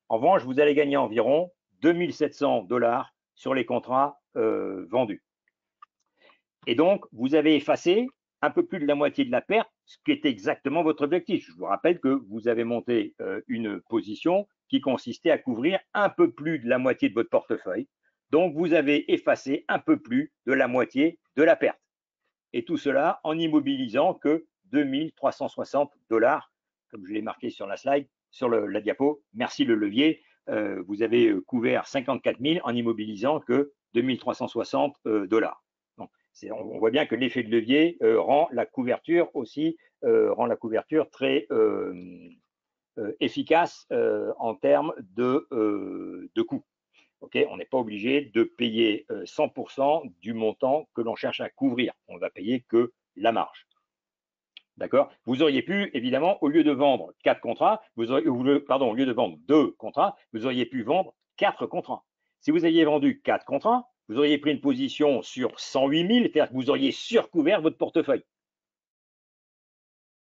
En revanche, vous allez gagner environ 2 700 $ sur les contrats vendus. Et donc, vous avez effacé un peu plus de la moitié de la perte, ce qui est exactement votre objectif. Je vous rappelle que vous avez monté une position qui consistait à couvrir un peu plus de la moitié de votre portefeuille. Donc, vous avez effacé un peu plus de la moitié de la perte. Et tout cela en immobilisant que 2 360 $, comme je l'ai marqué sur la slide, sur la diapo. Merci le levier. Vous avez couvert 54 000 en immobilisant que 2 360 $. Donc, on voit bien que l'effet de levier rend la couverture aussi, rend la couverture très efficace en termes de coût. Okay, on n'est pas obligé de payer 100% du montant que l'on cherche à couvrir. On ne va payer que la marge. D'accord? Vous auriez pu, évidemment, au lieu de vendre 4 contrats, au lieu de vendre 2 contrats, vous auriez pu vendre 4 contrats. Si vous aviez vendu 4 contrats, vous auriez pris une position sur 108 000, c'est-à-dire que vous auriez surcouvert votre portefeuille.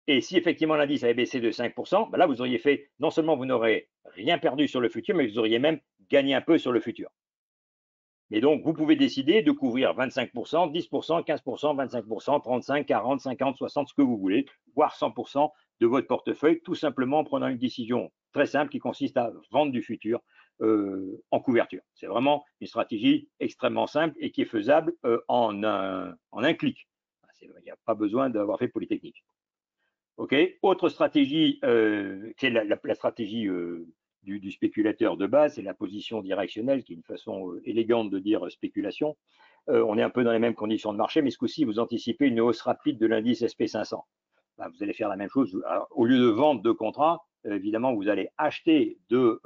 Et si effectivement l'indice avait baissé de 5%, ben là, vous auriez fait, non seulement vous n'aurez rien perdu sur le futur, mais vous auriez même gagné un peu sur le futur. Et donc, vous pouvez décider de couvrir 25%, 10%, 15%, 25%, 35%, 40%, 50%, 60%, ce que vous voulez, voire 100% de votre portefeuille, tout simplement en prenant une décision très simple qui consiste à vendre du futur en couverture. C'est vraiment une stratégie extrêmement simple et qui est faisable en un clic. Il n'y a pas besoin d'avoir fait Polytechnique. OK. Autre stratégie, c'est la stratégie du spéculateur de base, c'est la position directionnelle, qui est une façon élégante de dire spéculation. On est un peu dans les mêmes conditions de marché, mais ce coup-ci, vous anticipez une hausse rapide de l'indice SP500. Ben, vous allez faire la même chose. Alors, au lieu de vendre 2 contrats, évidemment, vous allez acheter deux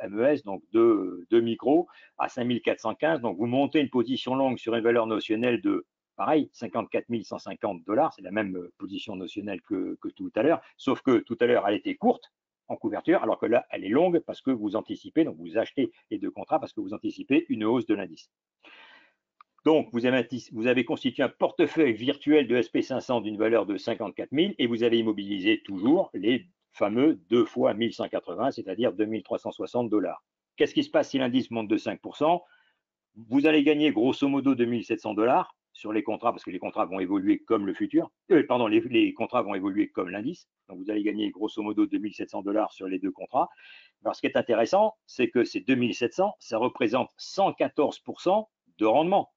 MES, donc deux micros, à 5415. Donc, vous montez une position longue sur une valeur notionnelle de, pareil, 54 150 $. C'est la même position notionnelle que tout à l'heure, sauf que tout à l'heure, elle était courte en couverture, alors que là, elle est longue parce que vous anticipez, donc vous achetez les deux contrats parce que vous anticipez une hausse de l'indice. Donc, vous avez constitué un portefeuille virtuel de SP500 d'une valeur de 54 000 et vous avez immobilisé toujours les fameux 2 fois 1180, c'est-à-dire 2360 $. Qu'est-ce qui se passe si l'indice monte de 5%? Vous allez gagner grosso modo 2700 $ sur les contrats, parce que les contrats vont évoluer comme le futur. Pardon, les contrats vont évoluer comme l'indice. Donc, vous allez gagner grosso modo 2700 $ sur les deux contrats. Alors, ce qui est intéressant, c'est que ces 2700, ça représente 114% de rendement.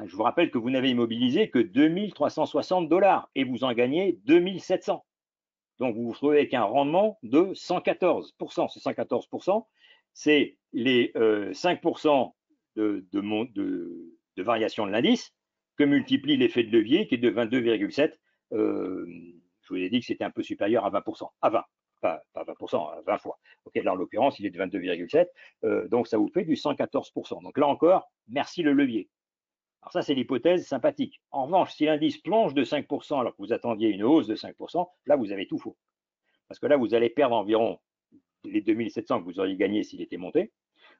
Je vous rappelle que vous n'avez immobilisé que 2360 $ et vous en gagnez 2700. Donc, vous vous retrouvez avec un rendement de 114%. Ce 114%, c'est les 5% de variation de l'indice que multiplie l'effet de levier qui est de 22,7. Je vous ai dit que c'était un peu supérieur à 20%, à 20, pas 20%, à 20 fois. Ok, là en l'occurrence, il est de 22,7, donc ça vous fait du 114%. Donc là encore, merci le levier. Alors ça, c'est l'hypothèse sympathique. En revanche, si l'indice plonge de 5% alors que vous attendiez une hausse de 5%, là, vous avez tout faux. Parce que là, vous allez perdre environ les 2700 que vous auriez gagné s'il était monté.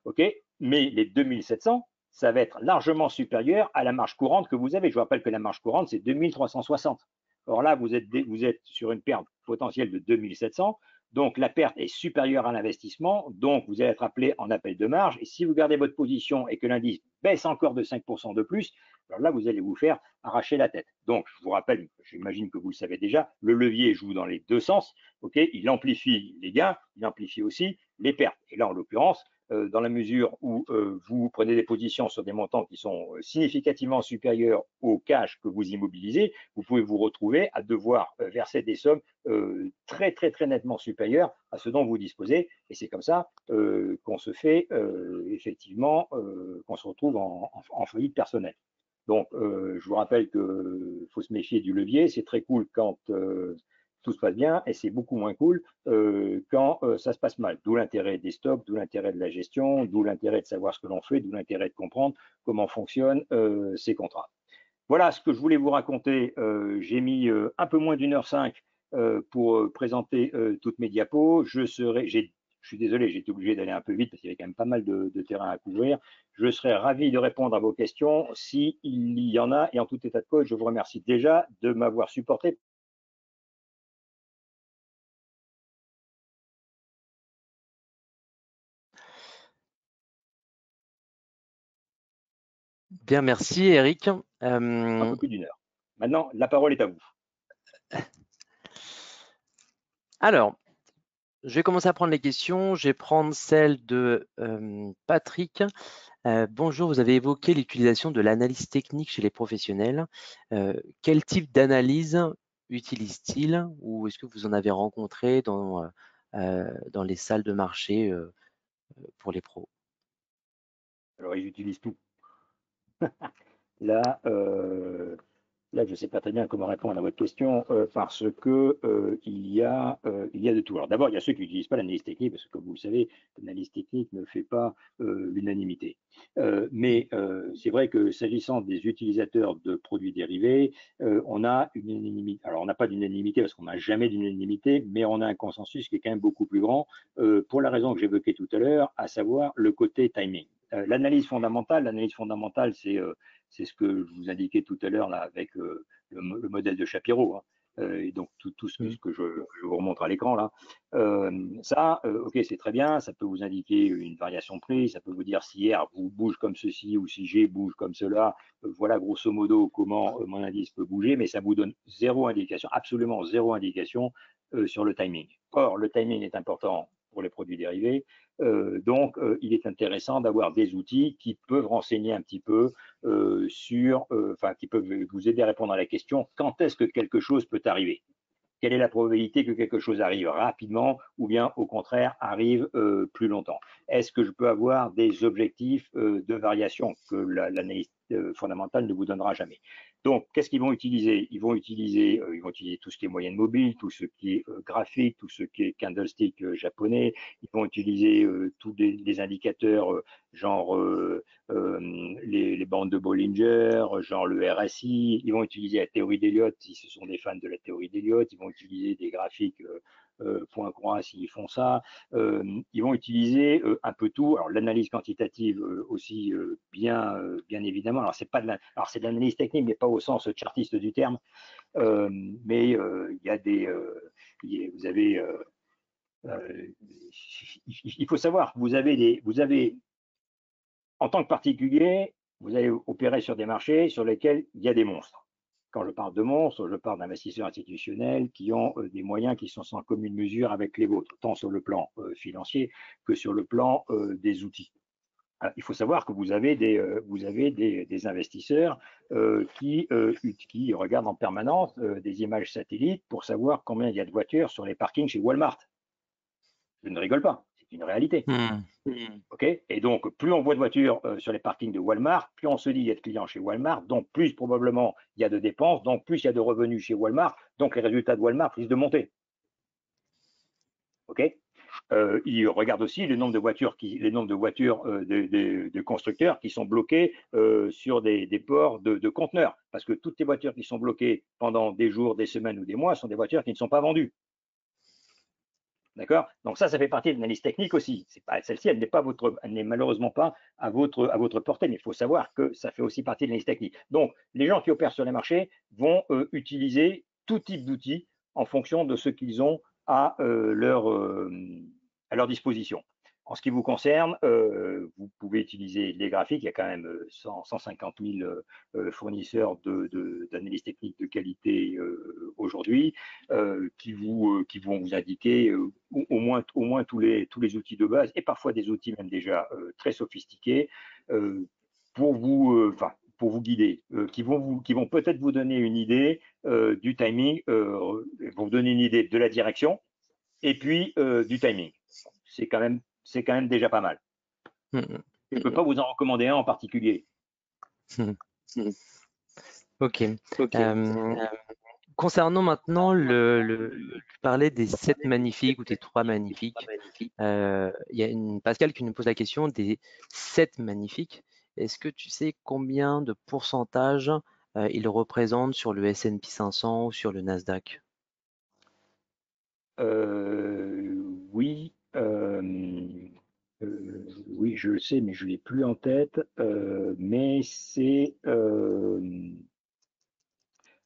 OK, mais les 2700, ça va être largement supérieur à la marge courante que vous avez. Je vous rappelle que la marge courante, c'est 2360. Or là, vous êtes sur une perte potentielle de 2700. Donc, la perte est supérieure à l'investissement. Donc, vous allez être appelé en appel de marge. Et si vous gardez votre position et que l'indice baisse encore de 5% de plus, alors là, vous allez vous faire arracher la tête. Donc, je vous rappelle, j'imagine que vous le savez déjà, le levier joue dans les deux sens. OK, il amplifie les gains, il amplifie aussi les pertes. Et là, en l'occurrence, dans la mesure où vous prenez des positions sur des montants qui sont significativement supérieurs au cash que vous immobilisez, vous pouvez vous retrouver à devoir verser des sommes très, très, très nettement supérieures à ce dont vous disposez. Et c'est comme ça qu'on se fait effectivement, qu'on se retrouve en faillite personnelle. Donc, je vous rappelle qu'il faut se méfier du levier. C'est très cool quand tout se passe bien et c'est beaucoup moins cool quand ça se passe mal. D'où l'intérêt des stocks, d'où l'intérêt de la gestion, d'où l'intérêt de savoir ce que l'on fait, d'où l'intérêt de comprendre comment fonctionnent ces contrats. Voilà ce que je voulais vous raconter. J'ai mis un peu moins d'1h05 pour présenter toutes mes diapos. Je suis désolé, j'ai été obligé d'aller un peu vite parce qu'il y avait quand même pas mal de terrain à couvrir. Je serais ravi de répondre à vos questions s'il y en a. Et en tout état de cause, je vous remercie déjà de m'avoir supporté. Bien, merci Eric. Un peu plus d'une heure. Maintenant, la parole est à vous. Alors, je vais commencer à prendre les questions. Je vais prendre celle de Patrick. Bonjour, vous avez évoqué l'utilisation de l'analyse technique chez les professionnels. Quel type d'analyse utilise-t-il ou est-ce que vous en avez rencontré dans les salles de marché pour les pros? Alors, ils utilisent tout. Là, là, je ne sais pas très bien comment répondre à votre question parce que il y a de tout. Alors d'abord, il y a ceux qui n'utilisent pas l'analyse technique parce que, comme vous le savez, l'analyse technique ne fait pas l'unanimité. Mais c'est vrai que s'agissant des utilisateurs de produits dérivés, on a une unanimité. Alors on n'a pas d'unanimité parce qu'on n'a jamais d'unanimité, mais on a un consensus qui est quand même beaucoup plus grand pour la raison que j'évoquais tout à l'heure, à savoir le côté timing. L'analyse fondamentale, c'est ce que je vous indiquais tout à l'heure là avec le modèle de Shapiro. Hein. Et donc tout ce que je vous remontre à l'écran là. Ok, c'est très bien, ça peut vous indiquer une variation de prix, ça peut vous dire si R bouge comme ceci ou si G bouge comme cela. Voilà grosso modo comment mon indice peut bouger, mais ça vous donne zéro indication, absolument zéro indication sur le timing. Or, le timing est important pour les produits dérivés. Donc, il est intéressant d'avoir des outils qui peuvent renseigner un petit peu qui peuvent vous aider à répondre à la question quand est-ce que quelque chose peut arriver? Quelle est la probabilité que quelque chose arrive rapidement ou bien au contraire arrive plus longtemps? Est-ce que je peux avoir des objectifs de variation que l'analyse fondamentale ne vous donnera jamais? Donc, qu'est-ce qu'ils vont utiliser? Ils vont utiliser tout ce qui est moyenne mobile, tout ce qui est graphique, tout ce qui est candlestick japonais. Ils vont utiliser tous les indicateurs genre les bandes de Bollinger, genre le RSI. Ils vont utiliser la théorie d'Elliott si ce sont des fans de la théorie d'Elliott. Ils vont utiliser des graphiques point croix s'ils font ça. Ils vont utiliser un peu tout. Alors l'analyse quantitative aussi bien évidemment. Alors c'est pas alors c'est de l'analyse technique, mais pas au sens chartiste du terme. Mais il y a des vous avez il faut savoir, vous avez en tant que particulier, vous allez opérer sur des marchés sur lesquels il y a des monstres. Quand je parle de monstres, je parle d'investisseurs institutionnels qui ont des moyens qui sont sans commune mesure avec les vôtres, tant sur le plan financier que sur le plan des outils. Alors, il faut savoir que vous avez des investisseurs qui regardent en permanence des images satellites pour savoir combien il y a de voitures sur les parkings chez Walmart. Je ne rigole pas, c'est une réalité. Okay, et donc, plus on voit de voitures sur les parkings de Walmart, plus on se dit il y a de clients chez Walmart, donc plus probablement il y a de dépenses, donc plus il y a de revenus chez Walmart, donc les résultats de Walmart risquent de monter. Okay, il regarde aussi le nombre de voitures, de constructeurs qui sont bloqués sur des ports de conteneurs, parce que toutes les voitures qui sont bloquées pendant des jours, des semaines ou des mois sont des voitures qui ne sont pas vendues. D'accord? Donc ça fait partie de l'analyse technique aussi. Celle-ci, elle n'est malheureusement pas à votre portée, mais il faut savoir que ça fait aussi partie de l'analyse technique. Donc, les gens qui opèrent sur les marchés vont utiliser tout type d'outils en fonction de ce qu'ils ont à leur disposition. En ce qui vous concerne, vous pouvez utiliser les graphiques. Il y a quand même 150 000 fournisseurs d'analyse technique de qualité aujourd'hui qui vont vous indiquer au moins tous les outils de base et parfois des outils même déjà très sophistiqués pour vous guider, qui vont peut-être vous donner une idée du timing, vont vous donner une idée de la direction et puis du timing. C'est quand même déjà pas mal. Je ne peux pas vous en recommander un en particulier. Ok. Concernant maintenant tu parlais des 7 magnifiques ou des 3 magnifiques. Il y a Pascal qui nous pose la question des 7 magnifiques. Est-ce que tu sais combien de pourcentage ils représentent sur le S&P 500 ou sur le Nasdaq? Oui, oui, je le sais, mais je ne l'ai plus en tête. Mais c'est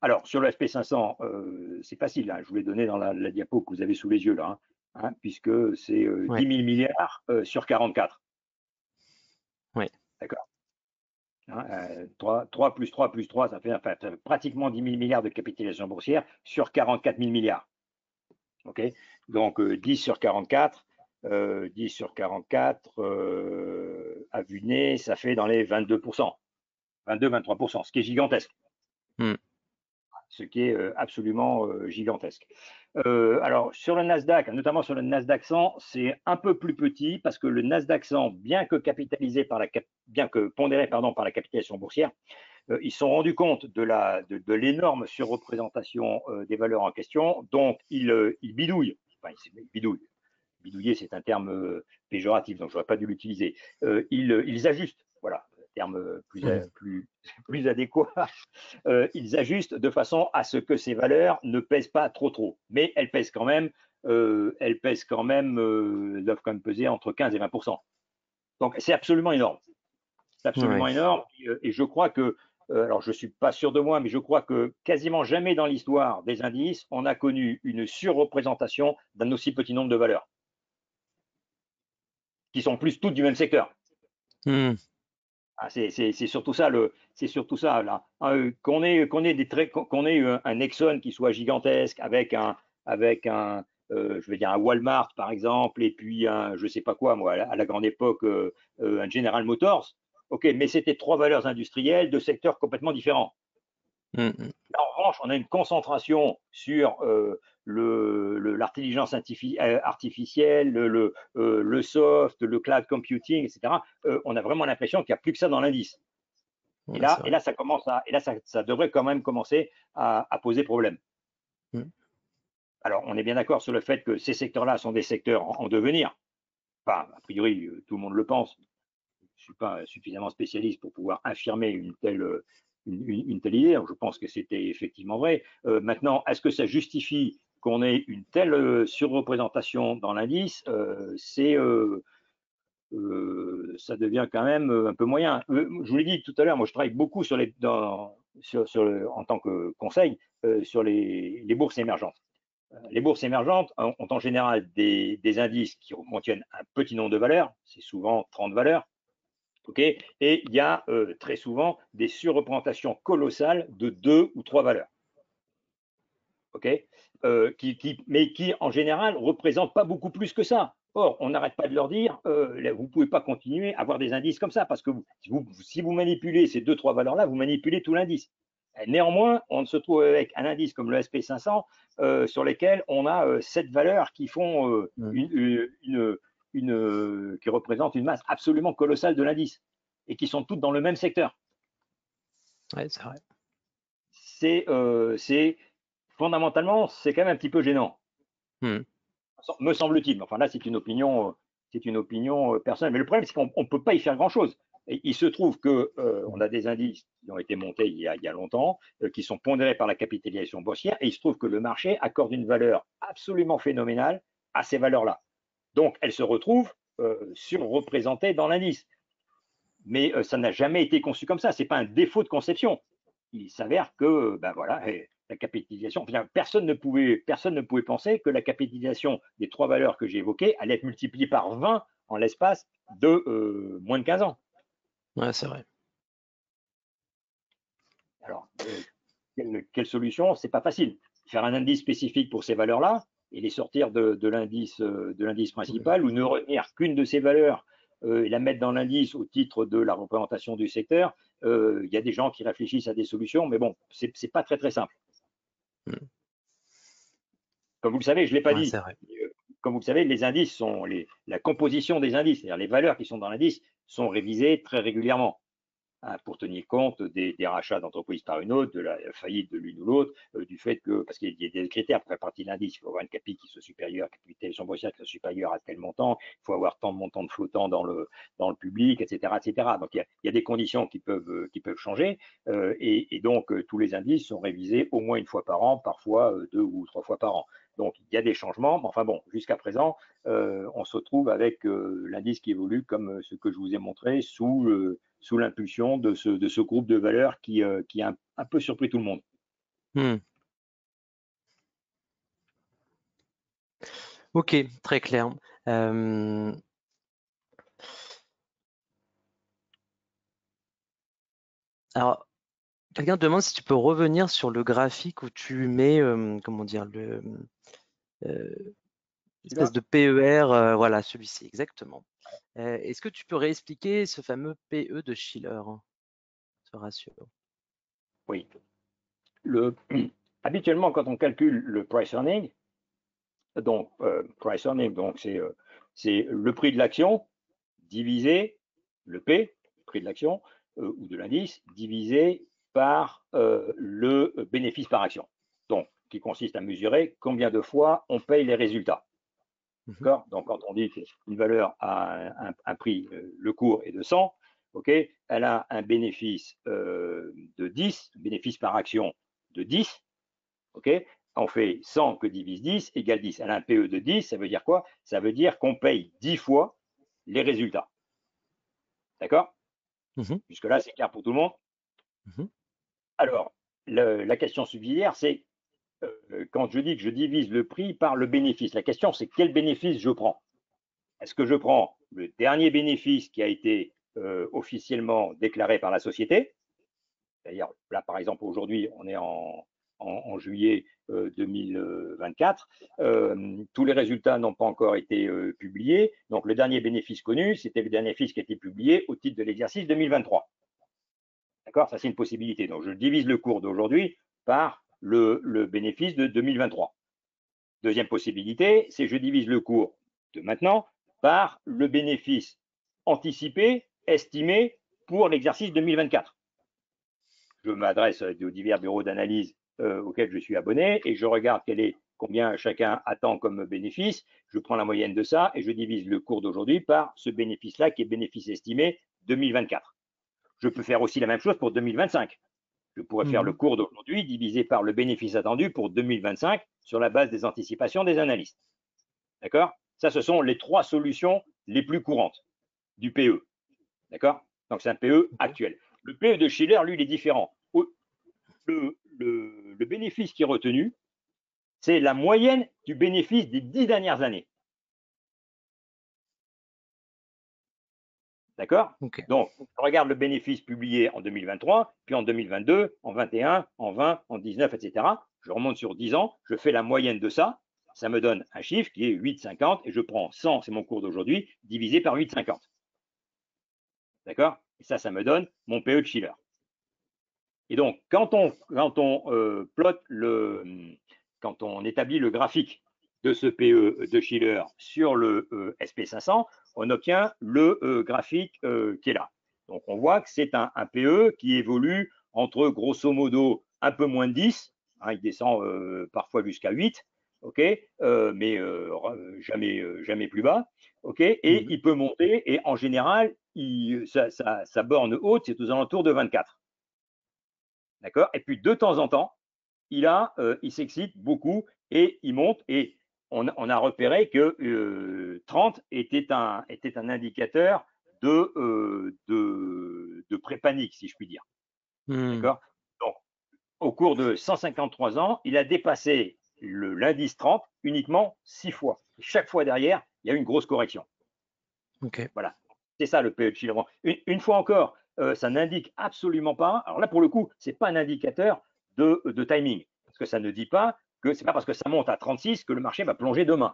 alors sur le SP500, c'est facile. Hein, je vous l'ai donné dans la diapo que vous avez sous les yeux là, hein, puisque c'est 10 000 milliards sur 44. Oui. D'accord. Hein, 3 plus 3 plus 3, ça fait pratiquement 10 000 milliards de capitalisation boursière sur 44 000 milliards. Ok. Donc 10 sur 44, 10 sur 44 à vue de nez, ça fait dans les 22%, 22-23%, ce qui est gigantesque. Ce qui est absolument gigantesque. Alors sur le Nasdaq, notamment sur le Nasdaq 100, c'est un peu plus petit parce que le Nasdaq 100, bien que pondéré par la capitalisation boursière, ils se sont rendus compte de l'énorme surreprésentation des valeurs en question, donc ils bidouillent. Enfin, ils bidouillent. Bidouiller, c'est un terme péjoratif, donc je n'aurais pas dû l'utiliser. Ils ajustent, voilà, terme plus adéquat. Ils ajustent de façon à ce que ces valeurs ne pèsent pas trop. Mais elles pèsent quand même, elles doivent quand même peser entre 15 et 20%. Donc c'est absolument énorme. C'est absolument énorme. Et je crois que, alors je ne suis pas sûr de moi, mais je crois que quasiment jamais dans l'histoire des indices, on a connu une surreprésentation d'un aussi petit nombre de valeurs, qui sont plus toutes du même secteur. C'est surtout ça là. Qu'on ait un Exxon qui soit gigantesque avec un je vais dire un Walmart par exemple et puis un je sais pas quoi moi à la grande époque un General Motors. Ok, mais c'était 3 valeurs industrielles de secteurs complètement différents. Là, en revanche, on a une concentration sur l'intelligence artificielle, le soft, le cloud computing, etc. On a vraiment l'impression qu'il n'y a plus que ça dans l'indice. Et Ouais, là, c'est et vrai. là, ça devrait quand même commencer à poser problème. Mm. Alors, on est bien d'accord sur le fait que ces secteurs-là sont des secteurs en devenir. Enfin, a priori, tout le monde le pense. Je ne suis pas suffisamment spécialiste pour pouvoir affirmer une telle idée. Je pense que c'était effectivement vrai. Maintenant, est-ce que ça justifie qu'on ait une telle surreprésentation dans l'indice? Ça devient quand même un peu moyen. Je vous l'ai dit tout à l'heure, moi je travaille beaucoup en tant que conseil sur les bourses émergentes. Les bourses émergentes ont en général des indices qui contiennent un petit nombre de valeurs, c'est souvent 30 valeurs, okay, et il y a très souvent des surreprésentations colossales de 2 ou 3 valeurs. Okay, mais qui en général ne représentent pas beaucoup plus que ça. Or, on n'arrête pas de leur dire, vous ne pouvez pas continuer à avoir des indices comme ça, parce que si vous manipulez ces 2 ou 3 valeurs-là, vous manipulez tout l'indice. Néanmoins, on se trouve avec un indice comme le SP500 sur lesquels on a 7 valeurs qui font Mm. qui représentent une masse absolument colossale de l'indice et qui sont toutes dans le même secteur. Ouais, c'est vrai. C'est fondamentalement, c'est quand même un petit peu gênant. Mm. Me semble-t-il. Enfin là, c'est une opinion personnelle. Mais le problème, c'est qu'on ne peut pas y faire grand-chose. Et il se trouve que on a des indices qui ont été montés il y a longtemps, qui sont pondérés par la capitalisation boursière, et il se trouve que le marché accorde une valeur absolument phénoménale à ces valeurs-là. Donc, elles se retrouvent surreprésentées dans l'indice. Mais ça n'a jamais été conçu comme ça. C'est pas un défaut de conception. Il s'avère que, ben voilà, la capitalisation, personne ne pouvait penser que la capitalisation des 3 valeurs que j'ai évoquées allait être multipliée par 20 en l'espace de moins de 15 ans. Ouais, c'est vrai. Alors, quelle solution? C'est pas facile. Faire un indice spécifique pour ces valeurs-là et les sortir de l'indice Mm. principal, ou ne retenir qu'une de ces valeurs et la mettre dans l'indice au titre de la représentation du secteur. Il y a des gens qui réfléchissent à des solutions, mais bon, c'est pas très très simple. Mm. Comme vous le savez, je ne l'ai pas Ouais, dit. c'est vrai. Comme vous le savez, les indices sont la composition des indices, c'est-à-dire les valeurs qui sont dans l'indice, sont révisées très régulièrement, hein, pour tenir compte des rachats d'entreprises par une autre, de la faillite de l'une ou l'autre, du fait que, parce qu'il y a des critères pour faire partie de l'indice, il faut avoir une capi qui soit supérieure, capitalisation boursière qui soit supérieure à tel montant, il faut avoir tant de montants de flottants dans le public, etc., etc. Donc il y a des conditions qui peuvent changer, et donc tous les indices sont révisés au moins une fois par an, parfois 2 ou 3 fois par an. Donc il y a des changements, mais enfin bon, jusqu'à présent, on se retrouve avec l'indice qui évolue comme ce que je vous ai montré sous l'impulsion de ce groupe de valeurs qui a un peu surpris tout le monde. Mm. Ok, très clair. Euh, alors, quelqu'un demande si tu peux revenir sur le graphique où tu mets, comment dire, l'espèce Celui-là, de PER, voilà, celui-ci, exactement. Est-ce que tu peux réexpliquer ce fameux PE de Schiller, hein, ce ratio? oui. Habituellement, quand on calcule le price earning, donc price earning, donc c'est le prix de l'action divisé le P, prix de l'action ou de l'indice, divisé par le bénéfice par action. Donc, qui consiste à mesurer combien de fois on paye les résultats. Mhm. D'accord. Donc, quand on dit qu'une valeur a un prix, le cours est de 100, ok, elle a un bénéfice de 10, bénéfice par action de 10, ok. On fait 100 que divise 10 égale 10. Elle a un PE de 10, ça veut dire quoi? Ça veut dire qu'on paye 10 fois les résultats. D'accord? Mhm. Jusque-là, c'est clair pour tout le monde. Mhm. Alors, la question subsidiaire, c'est quand je dis que je divise le prix par le bénéfice, la question, c'est quel bénéfice je prends? Est-ce que je prends le dernier bénéfice qui a été officiellement déclaré par la société? C'est-à-dire, là, par exemple, aujourd'hui, on est en juillet 2024. Tous les résultats n'ont pas encore été publiés. Donc, le dernier bénéfice connu, c'était le dernier bénéfice qui a été publié au titre de l'exercice 2023. D'accord? Ça, c'est une possibilité. Donc, je divise le cours d'aujourd'hui par le bénéfice de 2023. Deuxième possibilité, c'est je divise le cours de maintenant par le bénéfice anticipé, estimé pour l'exercice 2024. je m'adresse aux divers bureaux d'analyse auxquels je suis abonné et je regarde combien chacun attend comme bénéfice. Je prends la moyenne de ça et je divise le cours d'aujourd'hui par ce bénéfice-là qui est bénéfice estimé 2024. Je peux faire aussi la même chose pour 2025. Je pourrais faire le cours d'aujourd'hui divisé par le bénéfice attendu pour 2025 sur la base des anticipations des analystes. D'accord? Ça, ce sont les 3 solutions les plus courantes du PE. D'accord? Donc, c'est un PE actuel. Le PE de Shiller, lui, il est différent. Le bénéfice qui est retenu, c'est la moyenne du bénéfice des 10 dernières années. D'accord? Ok. Donc, on regarde le bénéfice publié en 2023, puis en 2022, en 21, en 20, en 19, etc. Je remonte sur 10 ans, je fais la moyenne de ça, ça me donne un chiffre qui est 8,50 et je prends 100, c'est mon cours d'aujourd'hui, divisé par 8,50. D'accord? Et ça me donne mon PE de Shiller. Et donc, quand on établit le graphique de ce PE de Shiller sur le SP500, on obtient le graphique qui est là. Donc, on voit que c'est un PE qui évolue entre grosso modo un peu moins de 10, hein, il descend parfois jusqu'à 8, ok, mais jamais plus bas, ok, et il peut monter, et en général, sa borne haute, c'est aux alentours de 24. D'accord? Et puis de temps en temps, il s'excite beaucoup et il monte. Et on a repéré que 30 était un indicateur de pré-panique, si je puis dire. D'accord? Donc, au cours de 153 ans, il a dépassé l'indice 30 uniquement 6 fois. Et chaque fois derrière, il y a eu une grosse correction. Ok. Voilà. C'est ça le PE de Chileran. Une fois encore, ça n'indique absolument pas. Alors là, pour le coup, ce n'est pas un indicateur de timing. Parce que ça ne dit pas que ce n'est pas parce que ça monte à 36 que le marché va plonger demain.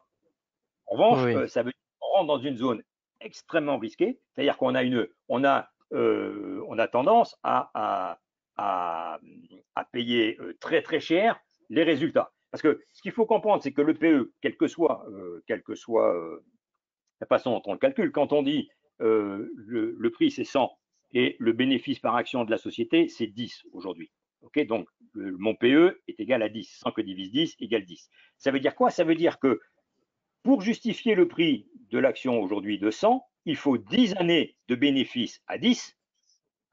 En revanche, Oui. ça veut dire qu'on rentre dans une zone extrêmement risquée. C'est-à-dire qu'on a tendance à payer très très cher les résultats. Parce que ce qu'il faut comprendre, c'est que le PE, quelle que soit la façon dont on le calcule, quand on dit le prix c'est 100 et le bénéfice par action de la société c'est 10 aujourd'hui. Okay, donc mon PE est égal à 10, 100 que divise 10 égale 10. Ça veut dire quoi? Ça veut dire que pour justifier le prix de l'action aujourd'hui de 100, il faut 10 années de bénéfice à 10,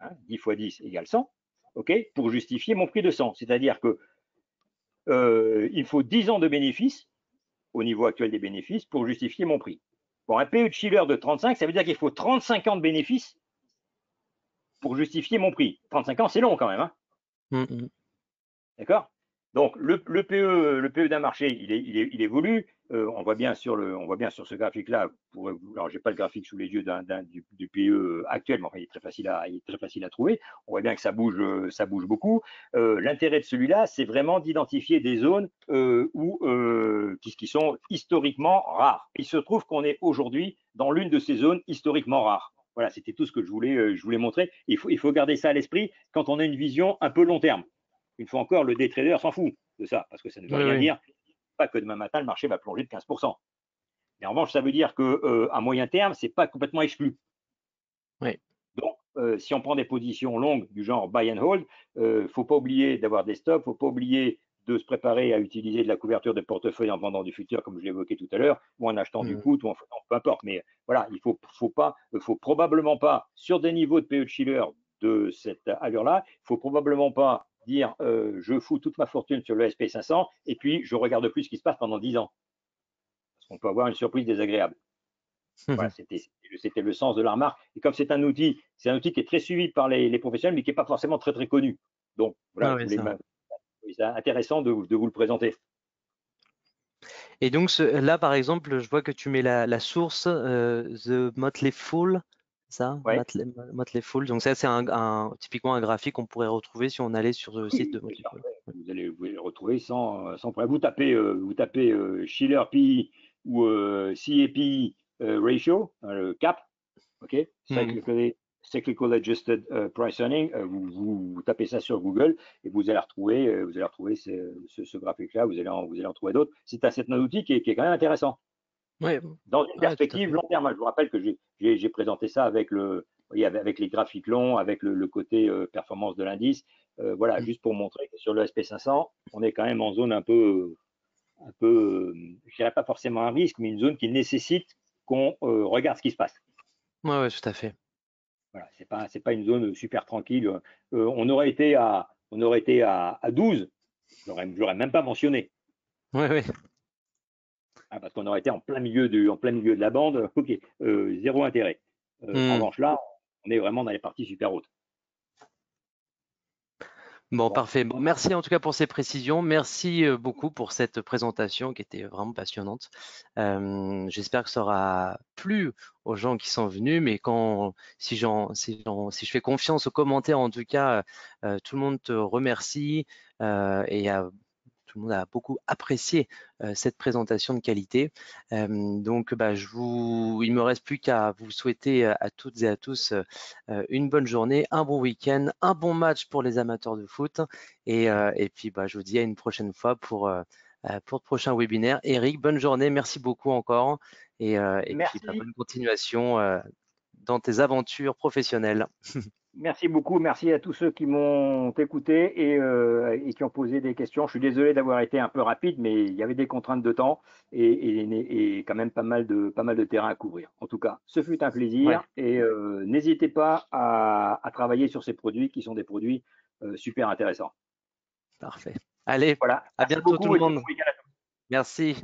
hein, 10 fois 10 égale 100, okay, pour justifier mon prix de 100. C'est-à-dire que il faut 10 ans de bénéfice au niveau actuel des bénéfices pour justifier mon prix. Pour un PE de Shiller de 35, ça veut dire qu'il faut 35 ans de bénéfices pour justifier mon prix. 35 ans, c'est long quand même. Hein. D'accord? Donc, le PE d'un marché, il évolue. On voit bien sur ce graphique-là. Alors, je n'ai pas le graphique sous les yeux du PE actuel, mais enfin, il est très facile à trouver. On voit bien que ça bouge beaucoup. L'intérêt de celui-là, c'est vraiment d'identifier des zones qui sont historiquement rares. Il se trouve qu'on est aujourd'hui dans l'une de ces zones historiquement rares. Voilà, c'était tout ce que je voulais montrer. Il faut garder ça à l'esprit quand on a une vision un peu long terme. Une fois encore, le day trader s'en fout de ça, parce que ça ne veut rien dire. Pas que demain matin, le marché va plonger de 15%. Mais en revanche, ça veut dire qu'à moyen terme, ce n'est pas complètement exclu. Oui. Donc, si on prend des positions longues du genre buy and hold, il ne faut pas oublier d'avoir des stops, il ne faut pas oublier de se préparer à utiliser de la couverture de portefeuille en vendant du futur, comme je l'évoquais tout à l'heure, ou en achetant du put, ou peu importe. Mais voilà, il ne faut probablement pas, sur des niveaux de PE de Shiller de cette allure-là, il ne faut probablement pas dire je fous toute ma fortune sur le SP500 et puis je regarde plus ce qui se passe pendant 10 ans. Parce qu'on peut avoir une surprise désagréable. Voilà, c'était le sens de la remarque. Et comme c'est un outil qui est très suivi par les professionnels, mais qui n'est pas forcément très très connu. Donc voilà, c'est intéressant de vous le présenter. Et donc là, par exemple, je vois que tu mets la source The Motley Fool, ça, ouais. Motley Fool. Donc ça, c'est typiquement un graphique qu'on pourrait retrouver si on allait sur le site de Motley Fool. Vous allez le retrouver sans problème. Vous tapez Shiller PE ou CAPE ratio, le CAP, ok, Cyclical Adjusted Price Earning. Vous tapez ça sur Google et vous allez retrouver ce graphique-là. Vous allez en trouver d'autres. C'est un outil qui est quand même intéressant. Ouais. Dans une perspective long terme. Je vous rappelle que j'ai présenté ça avec les graphiques longs, avec le côté performance de l'indice. Voilà, Mmh. juste pour montrer que sur le SP500, on est quand même en zone un peu, je dirais pas forcément un risque, mais une zone qui nécessite qu'on regarde ce qui se passe. Ouais, ouais, tout à fait. Voilà, c'est pas une zone super tranquille. On aurait été à 12, j'aurais même pas mentionné. Ouais, ouais. Ah, parce qu'on aurait été en plein milieu de la bande, OK, zéro intérêt. En Mmh. revanche, là, on est vraiment dans les parties super hautes. Bon, Bon, parfait. Bon, merci en tout cas pour ces précisions. Merci beaucoup pour cette présentation qui était vraiment passionnante. J'espère que ça aura plu aux gens qui sont venus, mais si je fais confiance aux commentaires, en tout cas, tout le monde te remercie et tout le monde a beaucoup apprécié cette présentation de qualité. Donc, bah, il me reste plus qu'à vous souhaiter à toutes et à tous une bonne journée, un bon week-end, un bon match pour les amateurs de foot. Et puis, bah, je vous dis à une prochaine fois pour le prochain webinaire. Eric, bonne journée, merci beaucoup encore. Et puis, bah, merci. bonne continuation dans tes aventures professionnelles. Merci beaucoup. Merci à tous ceux qui m'ont écouté et qui ont posé des questions. Je suis désolé d'avoir été un peu rapide, mais il y avait des contraintes de temps et quand même pas mal de terrain à couvrir. En tout cas, ce fut un Ouais, plaisir et n'hésitez pas à travailler sur ces produits qui sont des produits super intéressants. parfait. Allez, Voilà. à Merci bientôt tout beaucoup le et très bon monde. week-end. Merci.